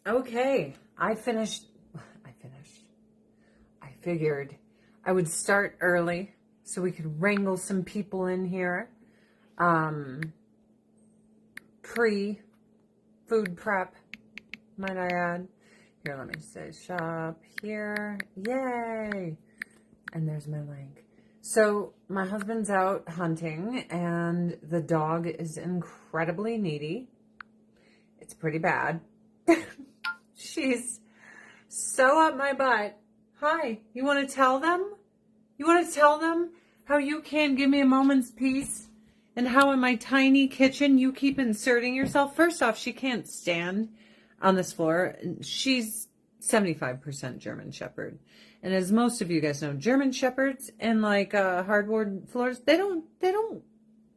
Okay, I figured I would start early so we could wrangle some people in here. Pre-food prep, might I add. Here, let me say shop here. Yay! And there's my link. So my husband's out hunting and the dog is incredibly needy. It's pretty bad. She's so up my butt. Hi, you want to tell them? You want to tell them how you can't give me a moment's peace? And how in my tiny kitchen you keep inserting yourself? First off, she can't stand on this floor. She's 75% German Shepherd. And as most of you guys know, German Shepherds and like hardwood floors, they don't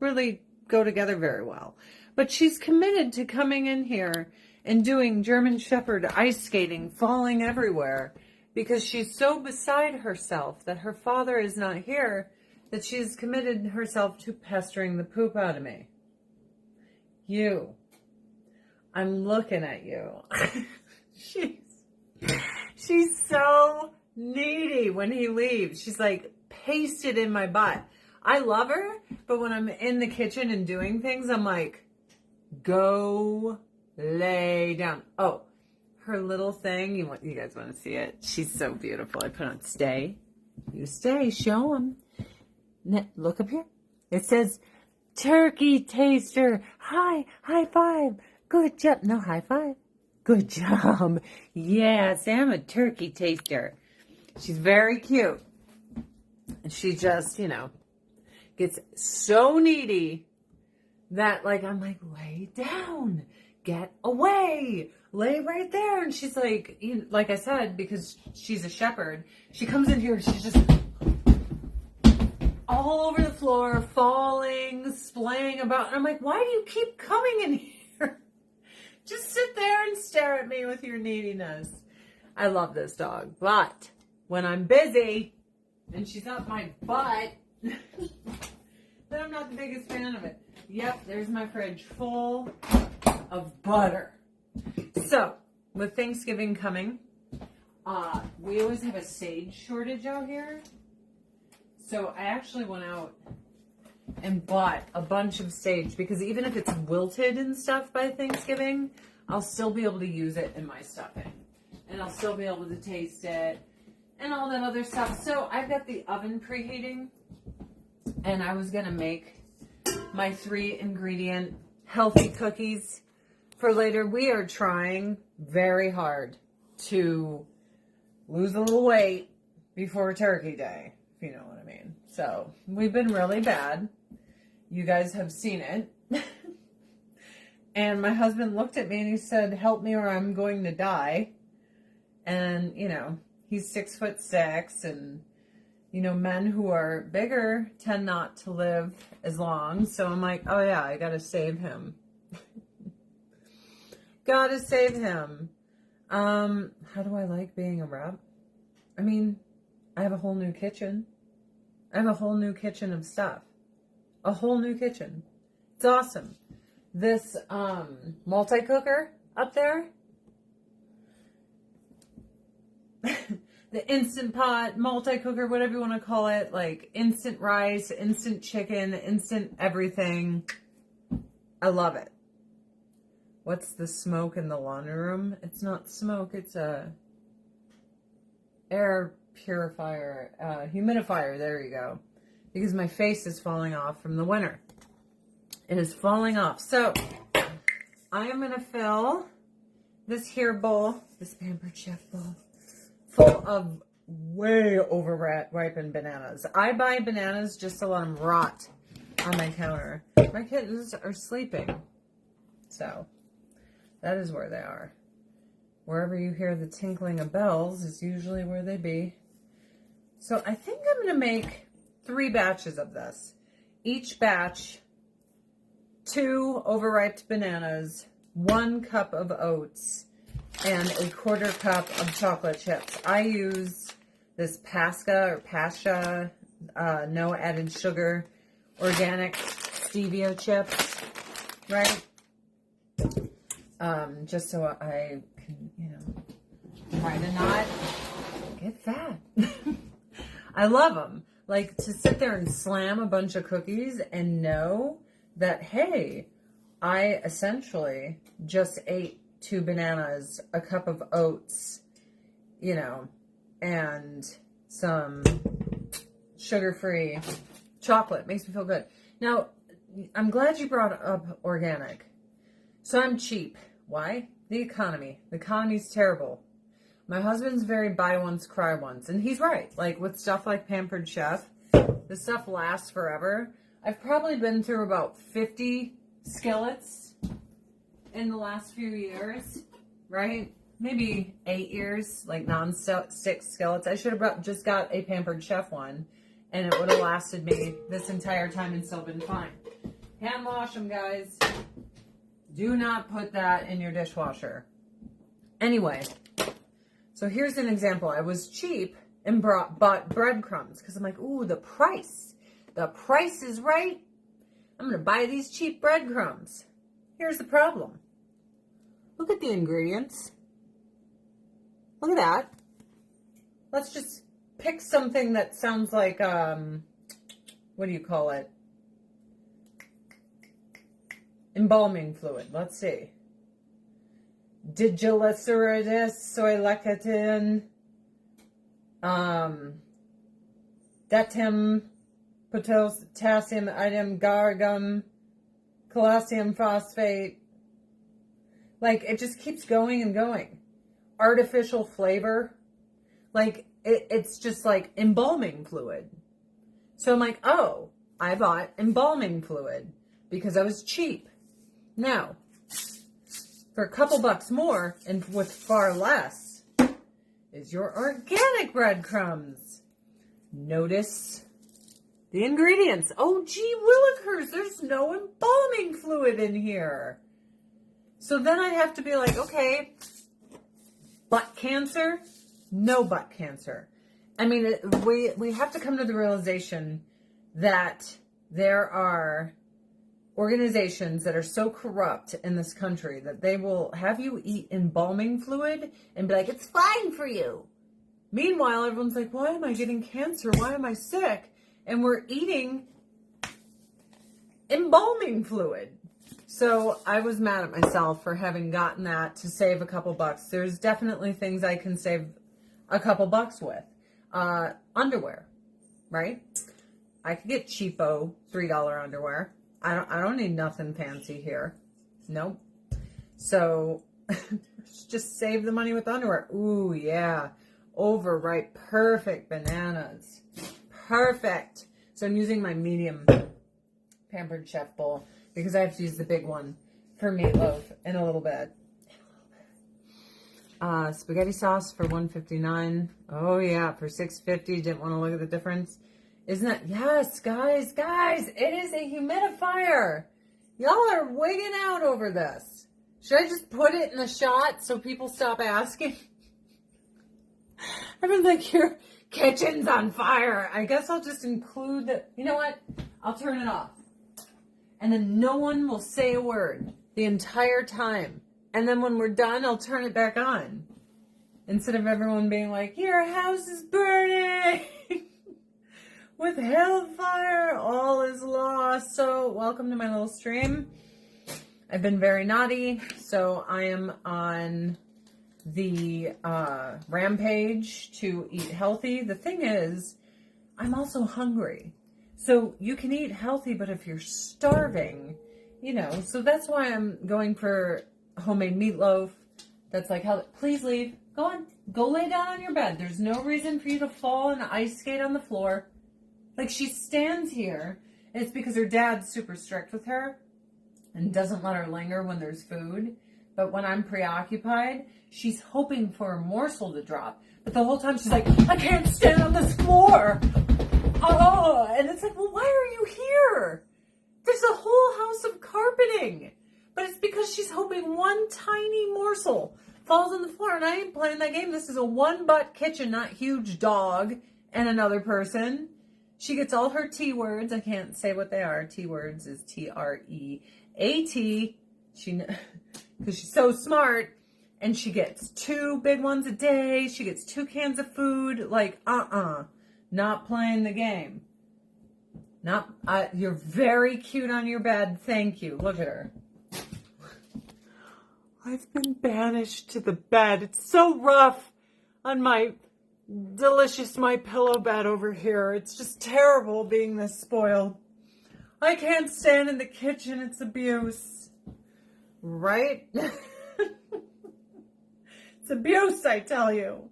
really go together very well. But she's committed to coming in here and doing German Shepherd ice skating, falling everywhere, because she's so beside herself that her father is not here that she's committed herself to pestering the poop out of me. You. I'm looking at you. She's so needy when he leaves. She's like pasted in my butt. I love her, but when I'm in the kitchen and doing things, I'm like, go lay down. Oh, her little thing. You guys want to see it? She's so beautiful. I put on stay. You stay. Show them. Look up here. It says turkey taster. High five. Good job. No, high five. Good job. Yes, I'm a turkey taster. She's very cute. And she just, gets so needy that I'm like, lay down, get away, lay right there. And she's like, like I said, because she's a shepherd, she comes in here, she's just all over the floor, falling, splaying about. And I'm like, why do you keep coming in here? Just sit there and stare at me with your neediness. I love this dog, but when I'm busy and she's up my butt, then I'm not the biggest fan of it. Yep, there's my fridge full of butter. So, with Thanksgiving coming, we always have a sage shortage out here. So I actually went out and bought a bunch of sage because even if it's wilted and stuff by Thanksgiving, I'll still be able to use it in my stuffing. And I'll still be able to taste it and all that other stuff. So I've got the oven preheating and I was going to make my 3-ingredient healthy cookies for later. We are trying very hard to lose a little weight before Turkey Day, if you know what I mean. So we've been really bad. You guys have seen it. And my husband looked at me and he said, help me or I'm going to die. And, he's 6'6", and, men who are bigger tend not to live as long. So I'm like, oh yeah, I gotta save him. Gotta save him. How do I like being a rep? I mean, I have a whole new kitchen. I have a whole new kitchen of stuff. A whole new kitchen. It's awesome. This multi-cooker up there, the Instant Pot, multi-cooker, whatever you want to call it, like instant rice, instant chicken, instant everything. I love it. What's the smoke in the laundry room? It's not smoke, it's a air purifier, humidifier, there you go. Because my face is falling off from the winter. It is falling off. So, I am going to fill this here bowl, this Pampered Chef bowl, full of way over-ripened bananas. I buy bananas just to let them rot on my counter. My kittens are sleeping. So, that is where they are. Wherever you hear the tinkling of bells is usually where they be. So, I think I'm going to make 3 batches of this. Each batch, 2 overripe bananas, 1 cup of oats, and a 1/4 cup of chocolate chips. I use this Pascha, no added sugar, organic stevia chips, right? Just so I can, try to not get fat. I love them. Like, to sit there and slam a bunch of cookies and know that, hey, I essentially just ate 2 bananas, a cup of oats, and some sugar-free chocolate. Makes me feel good. Now, I'm glad you brought up organic. So I'm cheap. Why? The economy. The economy's terrible. My husband's very buy once, cry once. And he's right. Like, with stuff like Pampered Chef, the stuff lasts forever. I've probably been through about 50 skillets in the last few years, right? Maybe 8 years, like non-stick skillets. I should have just got a Pampered Chef one, and it would have lasted me this entire time and still been fine. Hand wash them, guys. Do not put that in your dishwasher. Anyway, so here's an example. I was cheap and bought breadcrumbs because I'm like, ooh, the price. The price is right. I'm going to buy these cheap breadcrumbs. Here's the problem. Look at the ingredients. Look at that. Let's just pick something that sounds like, what do you call it? Embalming fluid. Let's see. Diglycerides, soy lecithin, datem, potassium, iodine, gargum, calcium phosphate. Like, it just keeps going and going. Artificial flavor. Like, it's just like embalming fluid. So I'm like, oh, I bought embalming fluid because I was cheap. Now, for a couple bucks more and with far less is your organic breadcrumbs. Notice the ingredients. Oh, gee willikers, there's no embalming fluid in here. So then I have to be like, okay, butt cancer? No butt cancer. I mean, we have to come to the realization that there are organizations that are so corrupt in this country that they will have you eat embalming fluid and be like, it's fine for you. Meanwhile, everyone's like, why am I getting cancer? Why am I sick? And we're eating embalming fluid. So I was mad at myself for having gotten that to save a couple bucks. There's definitely things I can save a couple bucks with. Underwear, right? I could get cheapo $3 underwear. I don't need nothing fancy here. Nope. So just save the money with underwear. Ooh, yeah. Overripe, perfect bananas. Perfect. So I'm using my medium Pampered Chef bowl because I have to use the big one for meatloaf in a little bit. Spaghetti sauce for $1.59. Oh yeah, for $6.50. Didn't want to look at the difference. Isn't that, yes, guys, it is a humidifier. Y'all are wigging out over this. Should I just put it in a shot so people stop asking? Everyone's like, your kitchen's on fire. I guess I'll just include the, you know what? I'll turn it off. And then no one will say a word the entire time. And then when we're done, I'll turn it back on. Instead of everyone being like, your house is burning. With hellfire, all is lost. So welcome to my little stream. I've been very naughty, so I am on the rampage to eat healthy. The thing is, I'm also hungry. So you can eat healthy, but if you're starving, so that's why I'm going for homemade meatloaf. That's like, please leave. Go on. Go lay down on your bed. There's no reason for you to fall and ice skate on the floor. Like, she stands here, and it's because her dad's super strict with her and doesn't let her linger when there's food. But when I'm preoccupied, she's hoping for a morsel to drop. But the whole time she's like, I can't stand on this floor. Oh, and it's like, well, why are you here? There's a whole house of carpeting. But it's because she's hoping one tiny morsel falls on the floor. And I ain't playing that game. This is a one-butt kitchen, not huge dog and another person. She gets all her T words. I can't say what they are. T words is T-R-E-A-T. Because she's so smart. And she gets 2 big ones a day. She gets 2 cans of food. Like, not playing the game. You're very cute on your bed. Thank you. Look at her. I've been banished to the bed. It's so rough on my delicious My Pillow bed over here. It's just terrible being this spoiled. I can't stand in the kitchen. It's abuse. Right? It's abuse, I tell you.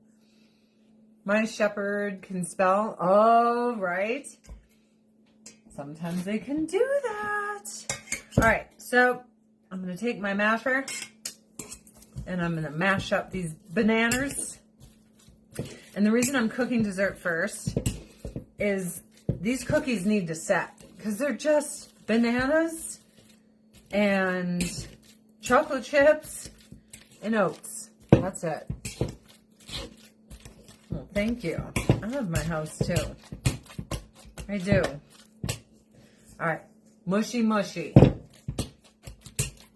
My shepherd can spell. Oh, right. Sometimes they can do that. All right, so I'm going to take my masher and I'm going to mash up these bananas. And the reason I'm cooking dessert first is these cookies need to set because they're just bananas and chocolate chips and oats. That's it. Well, thank you. I love my house too. I do. All right. Mushy, mushy.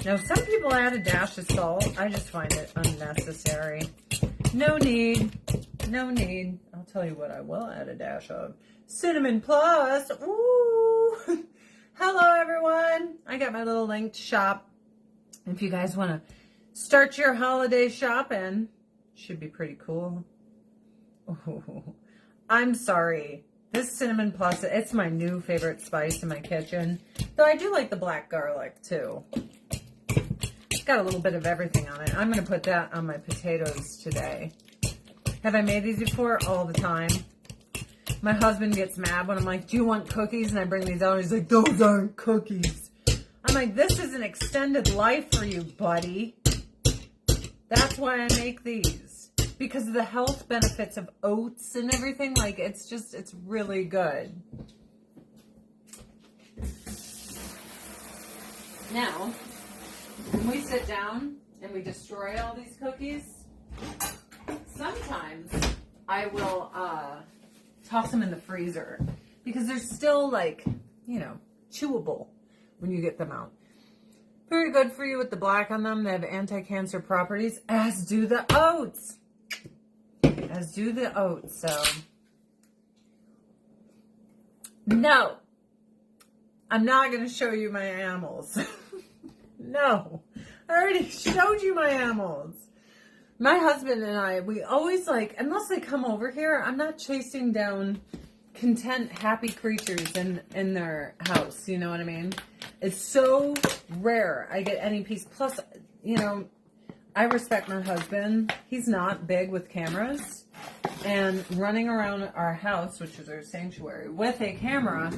Now, some people add a dash of salt. I just find it unnecessary. No need. No need. I'll tell you what I will add a dash of. Cinnamon plus. Ooh. Hello, everyone. I got my little link to shop. If you guys want to start your holiday shopping, should be pretty cool. Oh, I'm sorry. This cinnamon plus, it's my new favorite spice in my kitchen. Though I do like the black garlic too. It's got a little bit of everything on it. I'm going to put that on my potatoes today. Have I made these before? All the time. My husband gets mad when I'm like, do you want cookies? And I bring these out and he's like, those aren't cookies. I'm like, this is an extended life for you, buddy. That's why I make these. Because of the health benefits of oats and everything. Like, it's really good. Now, when we sit down and we destroy all these cookies, sometimes I will toss them in the freezer. Because they're still, like, chewable when you get them out. Very good for you with the black on them. They have anti-cancer properties, as do the oats. As do the oats. So, no. I'm not going to show you my animals. No. I already showed you my animals. My husband and I, we always unless they come over here, I'm not chasing down content, happy creatures in their house. You know what I mean? It's so rare I get any peace. Plus, I respect my husband. He's not big with cameras. And running around our house, which is our sanctuary, with a camera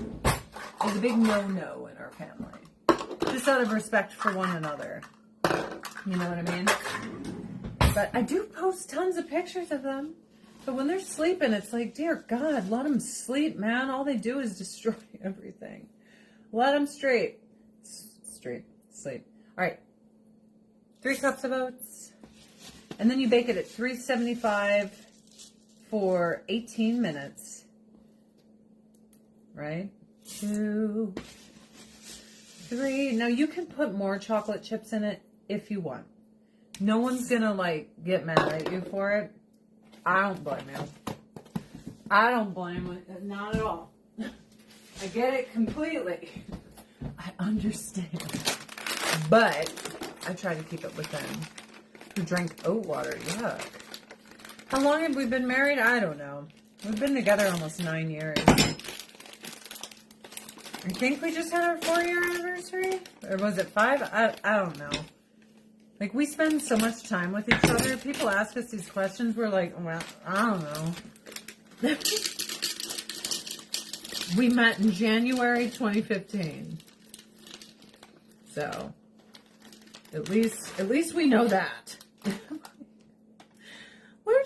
is a big no-no in our family. Just out of respect for one another. You know what I mean? But I do post tons of pictures of them. But when they're sleeping, it's like, dear God, let them sleep, man. All they do is destroy everything. Let them sleep. All right. 3 cups of oats. And then you bake it at 375 for 18 minutes. Right? 2, 3. Now, you can put more chocolate chips in it if you want. No one's going to, get mad at you for it. I don't blame you. I don't blame you. Not at all. I get it completely. I understand. But I try to keep it within. You drink oat water. Yuck. How long have we been married? I don't know. We've been together almost 9 years. I think we just had our 4-year anniversary. Or was it 5? I don't know. We spend so much time with each other. People ask us these questions. We're like, well, I don't know. We met in January 2015. So, at least we know that. How long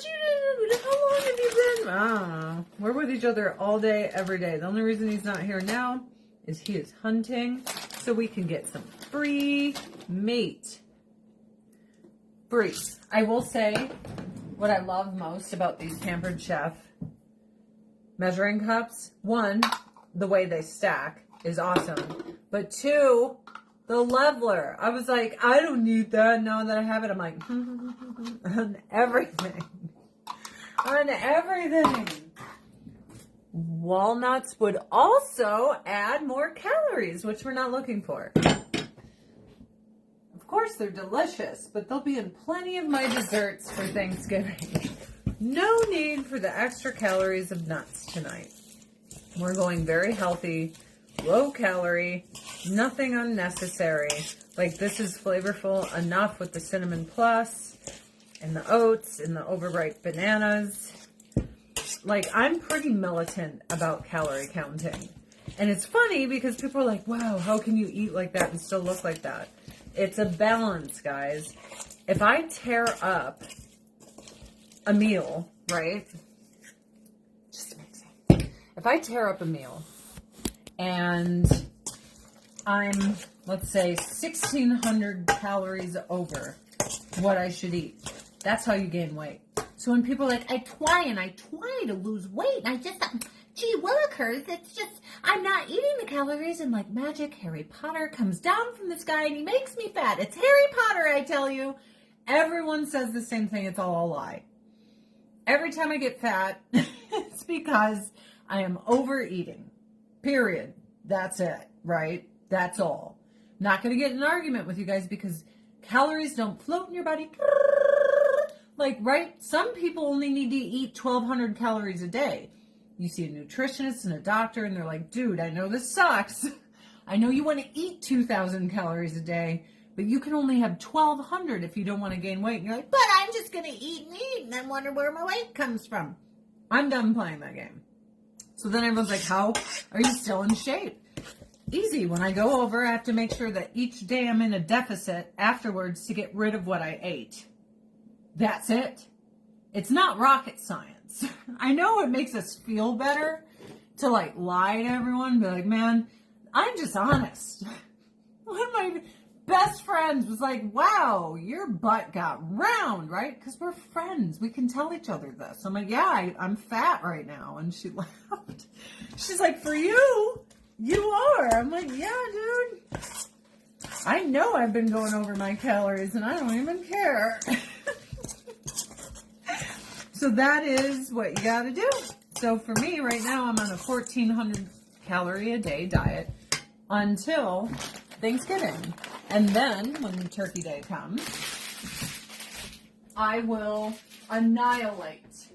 have you been? I don't know. We're with each other all day, every day. The only reason he's not here now is he is hunting so we can get some free meat. Free. I will say what I love most about these Pampered Chef measuring cups. 1, the way they stack is awesome. But 2, The leveler. I was like, I don't need that now that I have it. I'm like, on everything. On everything. Walnuts would also add more calories, which we're not looking for. Of course, they're delicious, but they'll be in plenty of my desserts for Thanksgiving. No need for the extra calories of nuts tonight. We're going very healthy, low calorie, nothing unnecessary. Like, this is flavorful enough with the cinnamon plus and the oats and the overripe bananas. Like, I'm pretty militant about calorie counting. And it's funny because people are like, wow, how can you eat like that and still look like that? It's a balance, guys. If I tear up a meal, right? Just mixing. If I tear up a meal and I'm, let's say, 1,600 calories over what I should eat, that's how you gain weight. So when people are like, I try to lose weight, and I just, gee willikers, it's just, I'm not eating the calories, and like magic, Harry Potter comes down from the sky and he makes me fat. It's Harry Potter, I tell you. Everyone says the same thing. It's all a lie. Every time I get fat, it's because I am overeating. Period. That's it, right? That's all. Not going to get in an argument with you guys because calories don't float in your body. Like, right? Some people only need to eat 1,200 calories a day. You see a nutritionist and a doctor, and they're like, dude, I know this sucks. I know you want to eat 2,000 calories a day, but you can only have 1,200 if you don't want to gain weight. And you're like, but I'm just going to eat and eat, and I wonder where my weight comes from. I'm done playing that game. So then everyone's like, how are you still in shape? Easy. When I go over, I have to make sure that each day I'm in a deficit afterwards to get rid of what I ate. That's it. It's not rocket science. I know it makes us feel better to like lie to everyone, be like, man, I'm just honest. One of my best friends was like, wow, your butt got round, right? Because we're friends. We can tell each other this. I'm like, yeah, I'm fat right now. And she laughed. She's like, for you, you are. I'm like, yeah, dude. I know I've been going over my calories and I don't even care. So that is what you got to do. So for me right now, I'm on a 1,400 calorie a day diet until Thanksgiving. And then when Turkey Day comes, I will annihilate,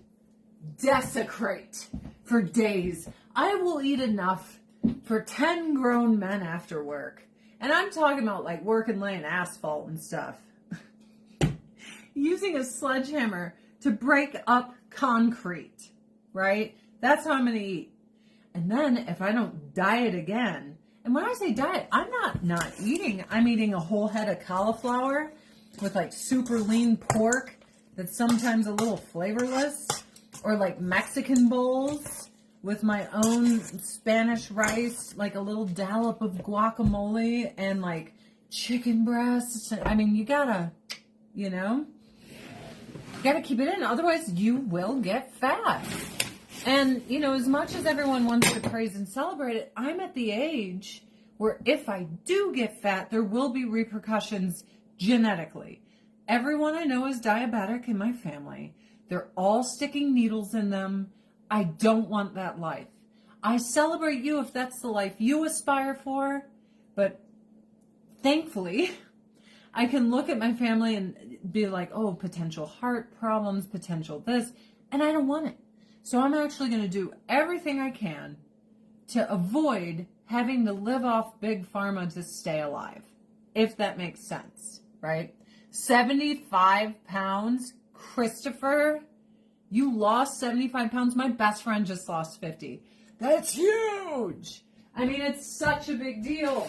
desecrate for days. I will eat enough for 10 grown men after work. And I'm talking about like working laying asphalt and stuff. Using a sledgehammer to break up concrete, right? That's how I'm going to eat. And then if I don't diet again, and when I say diet, I'm not eating. I'm eating a whole head of cauliflower with like super lean pork that's sometimes a little flavorless, or like Mexican bowls with my own Spanish rice, like a little dollop of guacamole and like chicken breasts. I mean, you gotta keep it in. Otherwise, you will get fat. And, as much as everyone wants to praise and celebrate it, I'm at the age where if I do get fat, there will be repercussions genetically. Everyone I know is diabetic in my family. They're all sticking needles in them. I don't want that life. I celebrate you if that's the life you aspire for, but thankfully, I can look at my family and be like, oh, potential heart problems, potential this, and I don't want it. So I'm actually going to do everything I can to avoid having to live off big pharma to stay alive, if that makes sense, right? 75 pounds, Christopher, you lost 75 pounds. My best friend just lost 50. That's huge. I mean, it's such a big deal.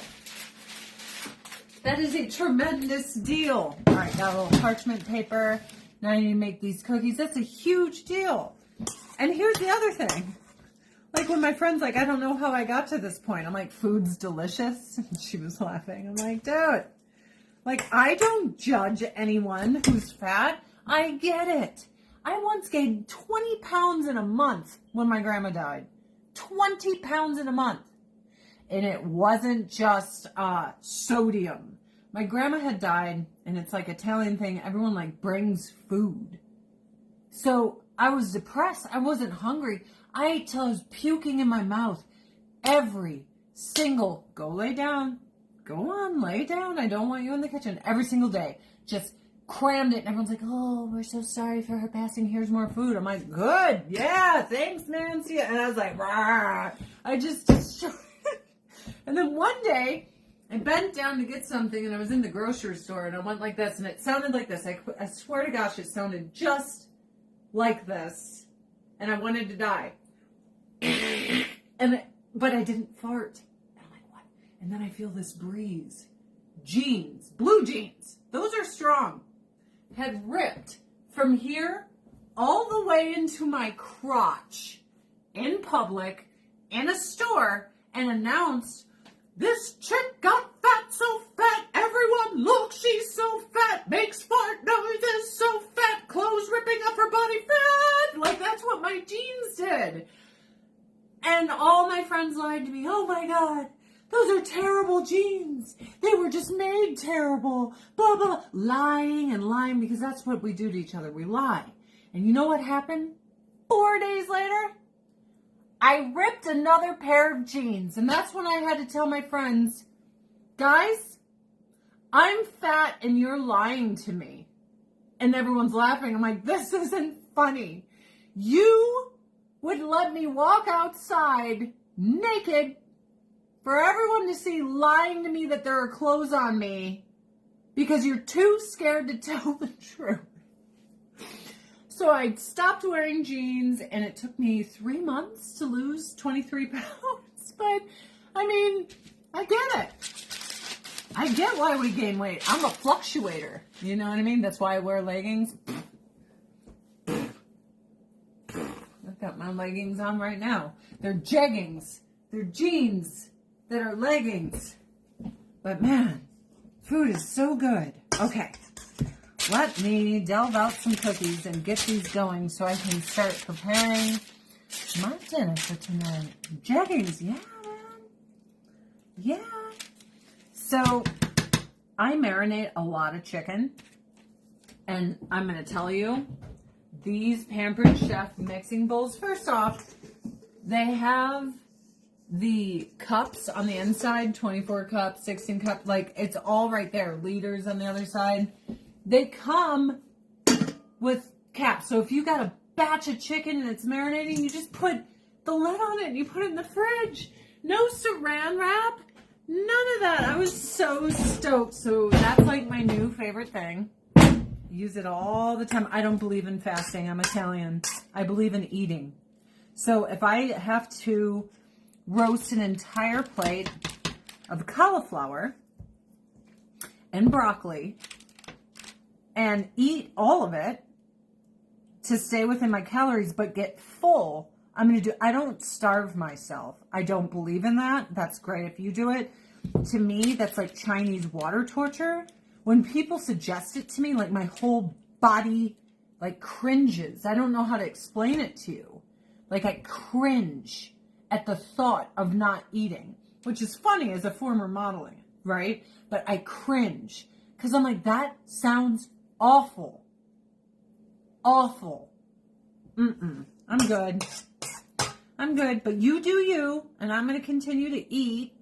That is a tremendous deal. All right, got a little parchment paper. Now I need to make these cookies. That's a huge deal. And here's the other thing. Like when my friend's like, I don't know how I got to this point. I'm like, food's delicious. And she was laughing. I'm like, dude, like I don't judge anyone who's fat. I get it. I once gained 20 pounds in a month when my grandma died. 20 pounds in a month. and it wasn't just sodium. My grandma had died, and it's like Italian thing. Everyone like brings food. So I was depressed. I wasn't hungry. I ate till I was puking in my mouth. Every single, go lay down. Go on, lay down. I don't want you in the kitchen. Every single day. Just crammed it. And everyone's like, oh, we're so sorry for her passing. Here's more food. I'm like, good. Yeah, thanks, Nancy. And I was like, rah. I just destroyed it. And then one day, I bent down to get something, and I was in the grocery store, and I went like this, and it sounded like this. I swear to gosh, it sounded just like this, and I wanted to die. But I didn't fart. And I'm like, what? And then I feel this breeze. Jeans, blue jeans, those are strong, had ripped from here all the way into my crotch in public in a store and announced, this chick got fat, so fat, everyone look, she's so fat, makes fart noises, so fat, clothes ripping up her body, fat. Like, that's what my jeans did. And all my friends lied to me. Oh my God, those are terrible jeans. They were just made terrible. Blah, blah. Lying and lying, because that's what we do to each other. We lie. And you know what happened? 4 days later, I ripped another pair of jeans. And that's when I had to tell my friends, guys, I'm fat and you're lying to me. And everyone's laughing. I'm like, this isn't funny. You would let me walk outside naked for everyone to see, lying to me that there are clothes on me because you're too scared to tell the truth. So I stopped wearing jeans, and it took me 3 months to lose 23 pounds. But, I mean, I get it. I get why we gain weight. I'm a fluctuator. You know what I mean? That's why I wear leggings. I've got my leggings on right now. They're jeggings. They're jeans that are leggings. But man, food is so good. Okay. Let me delve out some cookies and get these going so I can start preparing my dinner for tonight. Jeggings, yeah, man. Yeah. So, I marinate a lot of chicken. And I'm going to tell you, these Pampered Chef mixing bowls, first off, they have the cups on the inside, 24 cups, 16 cups, like it's all right there, liters on the other side. They come with caps. So if you got a batch of chicken and it's marinating, you just put the lid on it and you put it in the fridge. No saran wrap, none of that. I was so stoked. So that's like my new favorite thing. Use it all the time. I don't believe in fasting. I'm Italian. I believe in eating. So if I have to roast an entire plate of cauliflower and broccoli and eat all of it to stay within my calories but get full, I don't starve myself. I don't believe in that. That's great if you do it. To me, that's like Chinese water torture. When people suggest it to me, like my whole body like cringes. I don't know how to explain it to you. Like I cringe at the thought of not eating, which is funny as a former modeling, right? But I cringe because I'm like, that sounds awful. Awful. I'm good. I'm good, but you do you, and I'm going to continue to eat,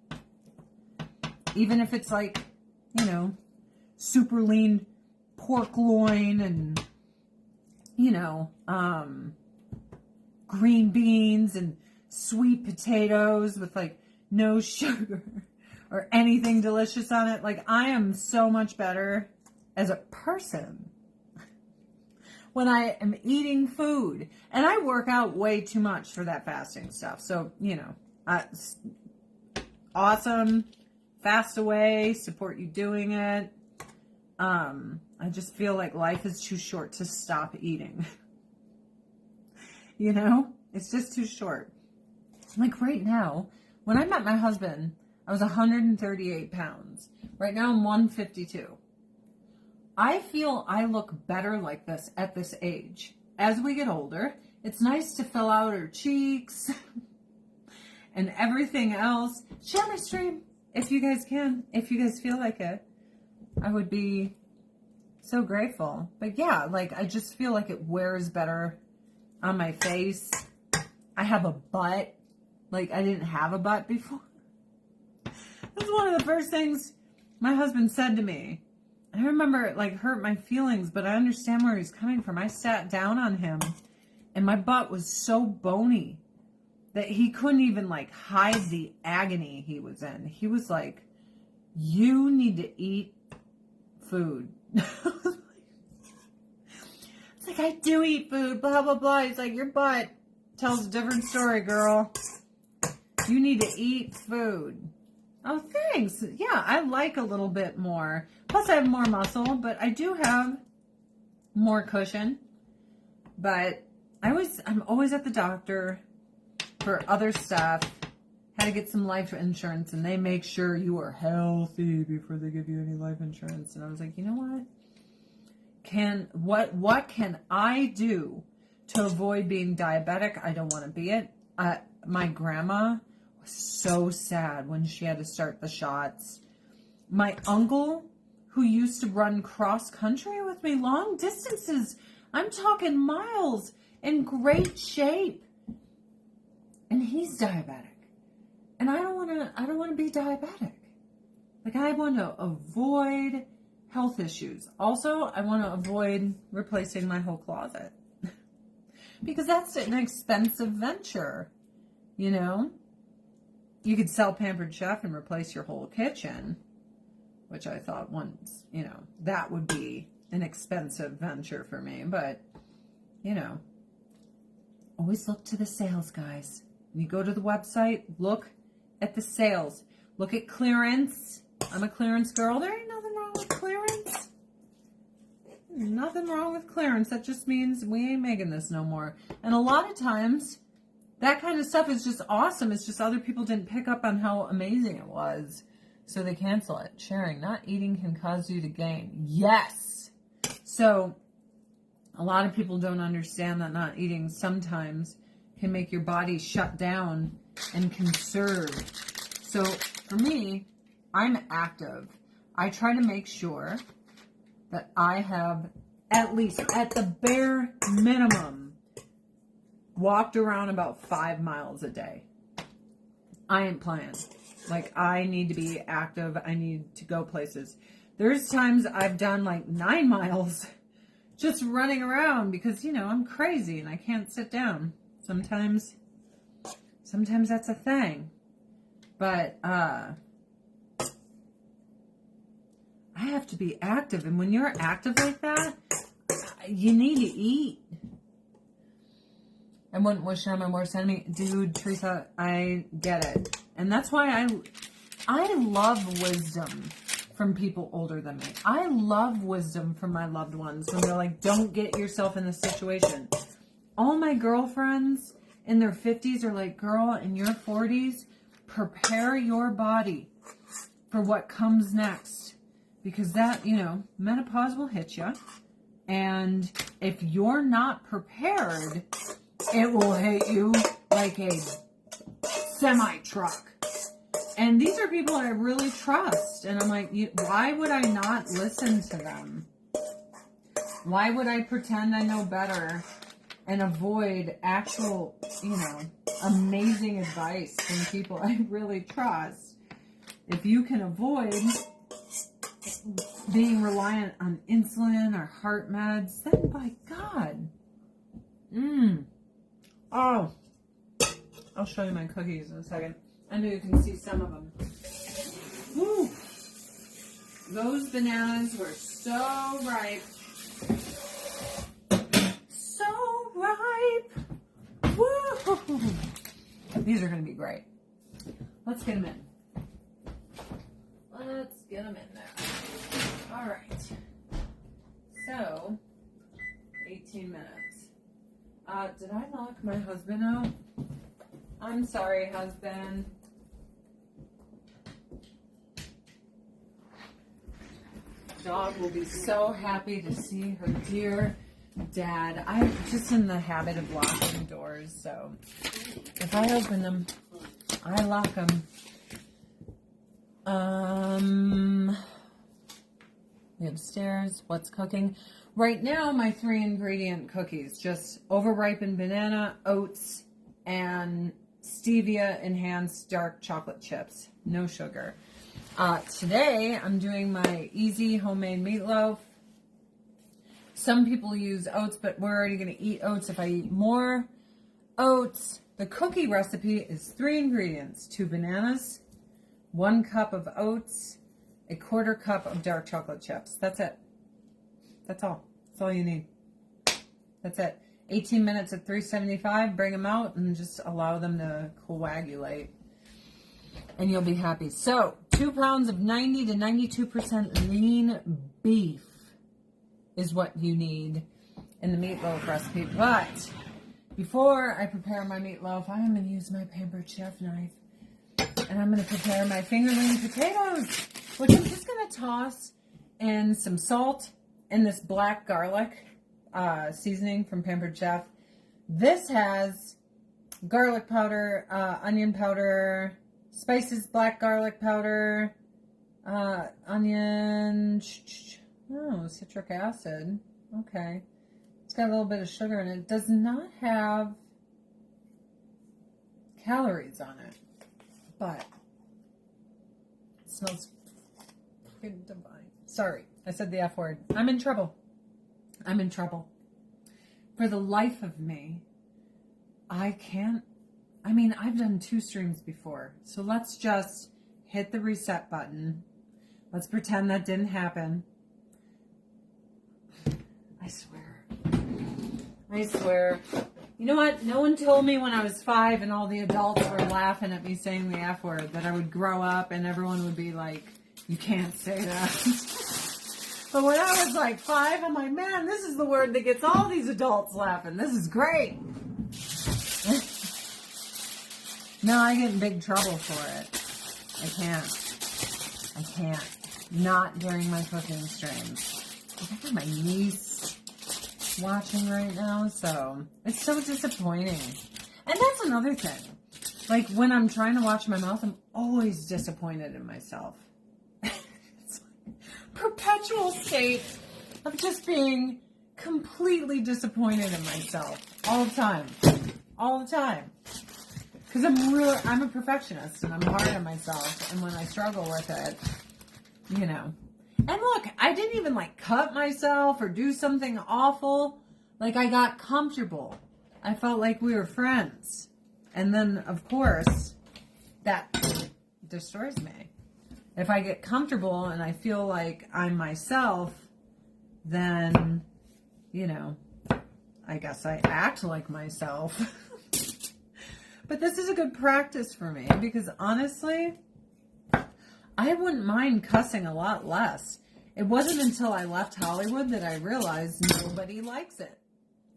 even if it's like, you know, super lean pork loin and, you know, green beans and sweet potatoes with like no sugar or anything delicious on it. Like I am so much better as a person when I am eating food, and I work out way too much for that fasting stuff. So, you know, awesome. Fast away, support you doing it. I just feel like life is too short to stop eating. You know, it's just too short. Like right now, when I met my husband, I was 138 pounds. Right now I'm 152. I feel I look better like this at this age. As we get older, it's nice to fill out our cheeks And everything else, share my stream if you guys can. If you guys feel like it, I would be so grateful. But yeah, like I just feel like it wears better on my face. I have a butt. Like I didn't have a butt before. That's one of the first things my husband said to me. I remember it like hurt my feelings, but I understand where he's coming from. I sat down on him and my butt was so bony that he couldn't even like hide the agony he was in. He was like, you need to eat food. It's like, I do eat food, blah, blah, blah. He's like, your butt tells a different story, girl. You need to eat food. Oh, thanks. Yeah, I like a little bit more. Plus, I have more muscle, but I do have more cushion. But I'm always at the doctor for other stuff. Had to get some life insurance, and they make sure you are healthy before they give you any life insurance. And I was like, you know what? What can I do to avoid being diabetic? I don't want to be it. My grandma was so sad when she had to start the shots. My uncle, who used to run cross country with me, long distances, I'm talking miles, in great shape, and he's diabetic. And I don't want to be diabetic. Like, I want to avoid health issues. Also, I want to avoid replacing my whole closet. Because that's an expensive venture, you know? You could sell Pampered Chef and replace your whole kitchen, which I thought once, you know, that would be an expensive venture for me. But, you know, always look to the sales, guys. When you go to the website, look at the sales. Look at clearance. I'm a clearance girl. There ain't nothing wrong with clearance. Nothing wrong with clearance. That just means we ain't making this no more. And a lot of times, that kind of stuff is just awesome. It's just other people didn't pick up on how amazing it was. So they cancel it. Sharing, not eating can cause you to gain. Yes. So a lot of people don't understand that not eating sometimes can make your body shut down and conserve. So for me, I'm active. I try to make sure that I have at least, at the bare minimum, walked around about 5 miles a day. I ain't playing. Like, I need to be active. I need to go places. There's times I've done like 9 miles just running around because, you know, I'm crazy and I can't sit down. Sometimes that's a thing. But I have to be active. And when you're active like that, you need to eat. I wouldn't wish it on my worst enemy. Dude, Teresa, I get it. And that's why I love wisdom from people older than me. I love wisdom from my loved ones when they're like, don't get yourself in this situation. All my girlfriends in their 50s are like, girl, in your 40s, prepare your body for what comes next. Because that, you know, menopause will hit you. And if you're not prepared, it will hit you like a semi-truck. And these are people I really trust. And I'm like, why would I not listen to them? Why would I pretend I know better and avoid actual, you know, amazing advice from people I really trust? If you can avoid being reliant on insulin or heart meds, then by God. Oh, I'll show you my cookies in a second. I know you can see some of them. Woo! Those bananas were so ripe. So ripe. Woo! These are going to be great. Let's get them in. Let's get them in there. All right. So, 18 minutes. Did I lock my husband out? I'm sorry, husband. Dog will be so happy to see her dear dad. I'm just in the habit of locking doors, so if I open them, I like them. We have stairs. What's cooking? Right now, my 3-ingredient cookies. Just over-ripened banana, oats, and stevia-enhanced dark chocolate chips. No sugar. Today, I'm doing my easy homemade meatloaf. Some people use oats, but we're already going to eat oats. If I eat more oats, the cookie recipe is 3 ingredients. 2 bananas, 1 cup of oats, 1/4 cup of dark chocolate chips. That's it. That's all. That's all you need. That's it. 18 minutes at 375. Bring them out and just allow them to coagulate. And you'll be happy. So, 2 pounds of 90 to 92% lean beef is what you need in the meatloaf recipe. But before I prepare my meatloaf, I'm going to use my Pampered Chef knife. And I'm going to prepare my fingerling potatoes, which I'm just going to toss in some salt and this black garlic seasoning from Pampered Chef. This has garlic powder, onion powder, spices, black garlic powder, onion, citric acid. Okay. It's got a little bit of sugar in it. It does not have calories on it, but it smells freaking divine. Sorry, I said the F word. I'm in trouble. I'm in trouble. For the life of me, I can't. I mean, I've done 2 streams before, so let's just hit the reset button. Let's pretend that didn't happen. I swear. I swear. You know what? No one told me when I was 5 and all the adults were laughing at me saying the F word that I would grow up and everyone would be like, you can't say that. But when I was like 5, I'm like, man, this is the word that gets all these adults laughing. This is great. No, I get in big trouble for it. I can't. Not during my cooking streams. I got my niece watching right now, so it's so disappointing. And that's another thing. Like, when I'm trying to watch my mouth, I'm always disappointed in myself. It's like a perpetual state of just being completely disappointed in myself all the time. All the time. Because I'm a perfectionist and I'm hard on myself, and when I struggle with it, you know. And look, I didn't even like cut myself or do something awful. Like, I got comfortable. I felt like we were friends. And then, of course, that destroys me. If I get comfortable and I feel like I'm myself, then, you know, I guess I act like myself. But this is a good practice for me because honestly, I wouldn't mind cussing a lot less. It wasn't until I left Hollywood that I realized nobody likes it.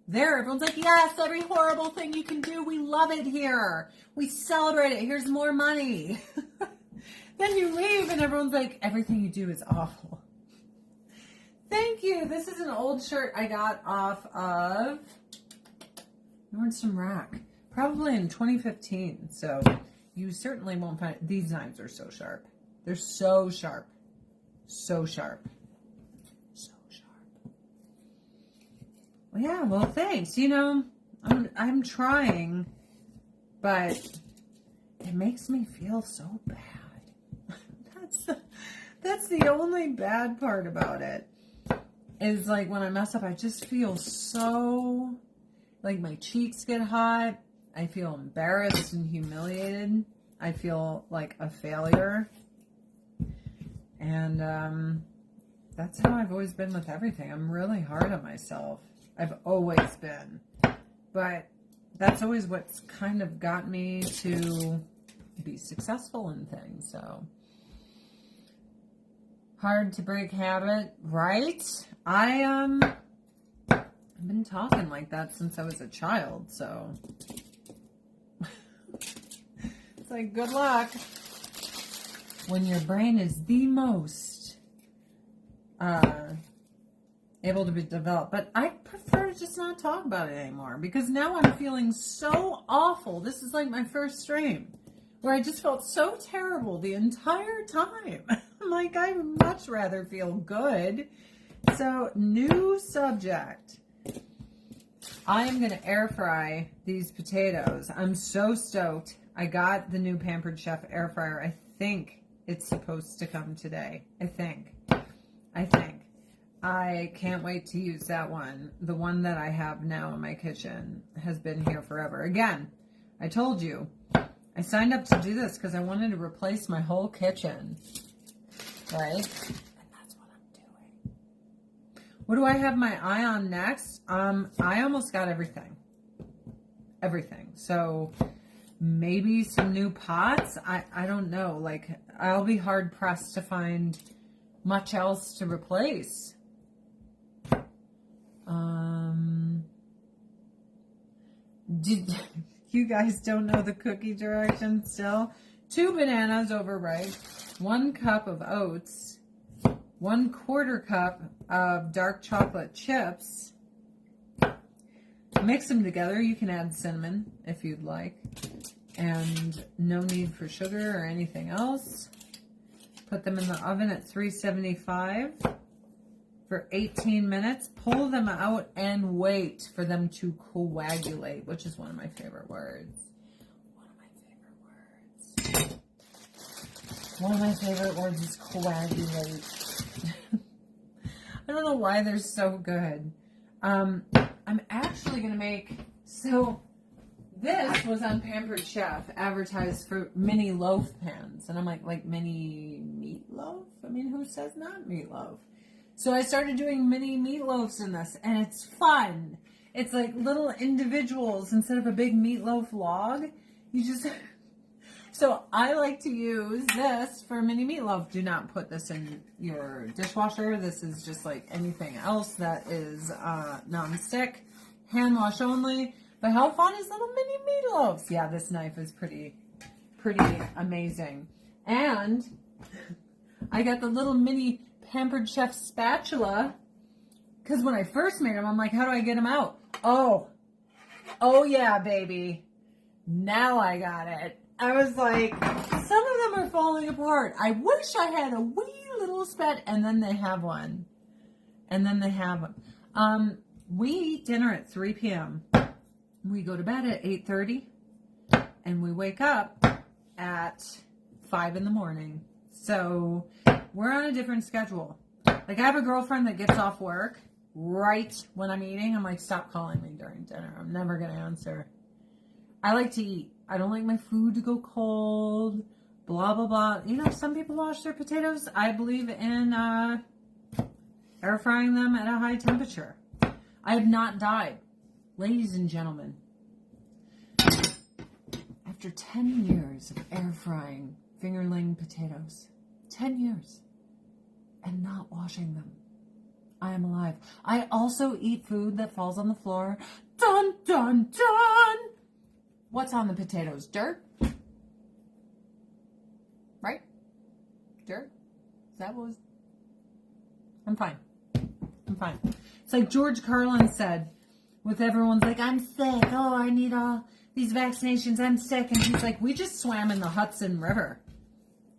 There, everyone's like, yes, every horrible thing you can do, we love it here. We celebrate it. Here's more money. Then you leave and everyone's like, everything you do is awful. Thank you. This is an old shirt I got off of Nordstrom Rack. Probably in 2015. So you certainly won't find it. These knives are so sharp. They're so sharp. So sharp. So sharp. Well, yeah, well, thanks. You know, I'm trying, but it makes me feel so bad. That's the only bad part about it. Is like when I mess up, I just feel so, like my cheeks get hot. I feel embarrassed and humiliated. I feel like a failure. And that's how I've always been with everything. I'm really hard on myself. I've always been. But that's always what's kind of got me to be successful in things. So, hard to break habit, right? I've been talking like that since I was a child, so it's like, good luck when your brain is the most able to be developed. But I prefer to just not talk about it anymore because now I'm feeling so awful. This is like my first stream where I just felt so terrible the entire time. I'm like, I would much rather feel good. So, new subject. I am going to air fry these potatoes. I'm so stoked. I got the new Pampered Chef air fryer. I think it's supposed to come today. I think. I can't wait to use that one. The one that I have now in my kitchen has been here forever. Again, I told you, I signed up to do this because I wanted to replace my whole kitchen. Right? And that's what I'm doing. What do I have my eye on next? I almost got everything. Everything. So maybe some new pots. I don't know. Like, I'll be hard pressed to find much else to replace. Did you guys don't know the cookie directions still? 2 bananas overripe, 1 cup of oats, 1/4 cup of dark chocolate chips. Mix them together. You can add cinnamon if you'd like. And no need for sugar or anything else. Put them in the oven at 375 for 18 minutes. Pull them out and wait for them to coagulate, which is one of my favorite words. One of my favorite words is coagulate. I don't know why they're so good. I'm actually going to make, so this was on Pampered Chef, advertised for mini loaf pans. And I'm like mini meatloaf? I mean, who says not meatloaf? So I started doing mini meatloafs in this, and it's fun. It's like little individuals instead of a big meatloaf log. You just... So I like to use this for mini meatloaf. Do not put this in your dishwasher. This is just like anything else that is non-stick. Hand wash only. But how fun is little mini meatloaves? Yeah, this knife is pretty amazing. And I got the little mini Pampered Chef spatula. Because when I first made them, I'm like, how do I get them out? Oh yeah, baby. Now I got it. I was like, some of them are falling apart. I wish I had a wee little spat. And then they have one. We eat dinner at 3 p.m. We go to bed at 8:30. And we wake up at 5 in the morning. So we're on a different schedule. Like, I have a girlfriend that gets off work right when I'm eating. I'm like, stop calling me during dinner. I'm never going to answer. I like to eat. I don't like my food to go cold, blah, blah, blah. You know, some people wash their potatoes. I believe in air frying them at a high temperature. I have not died. Ladies and gentlemen, after 10 years of air frying fingerling potatoes, 10 years, and not washing them, I am alive. I also eat food that falls on the floor. Dun, dun, dun! What's on the potatoes? Dirt? Right? Dirt? Is that what was... I'm fine. It's like George Carlin said, with everyone's like, I'm sick. Oh, I need all these vaccinations. I'm sick. And he's like, we just swam in the Hudson River.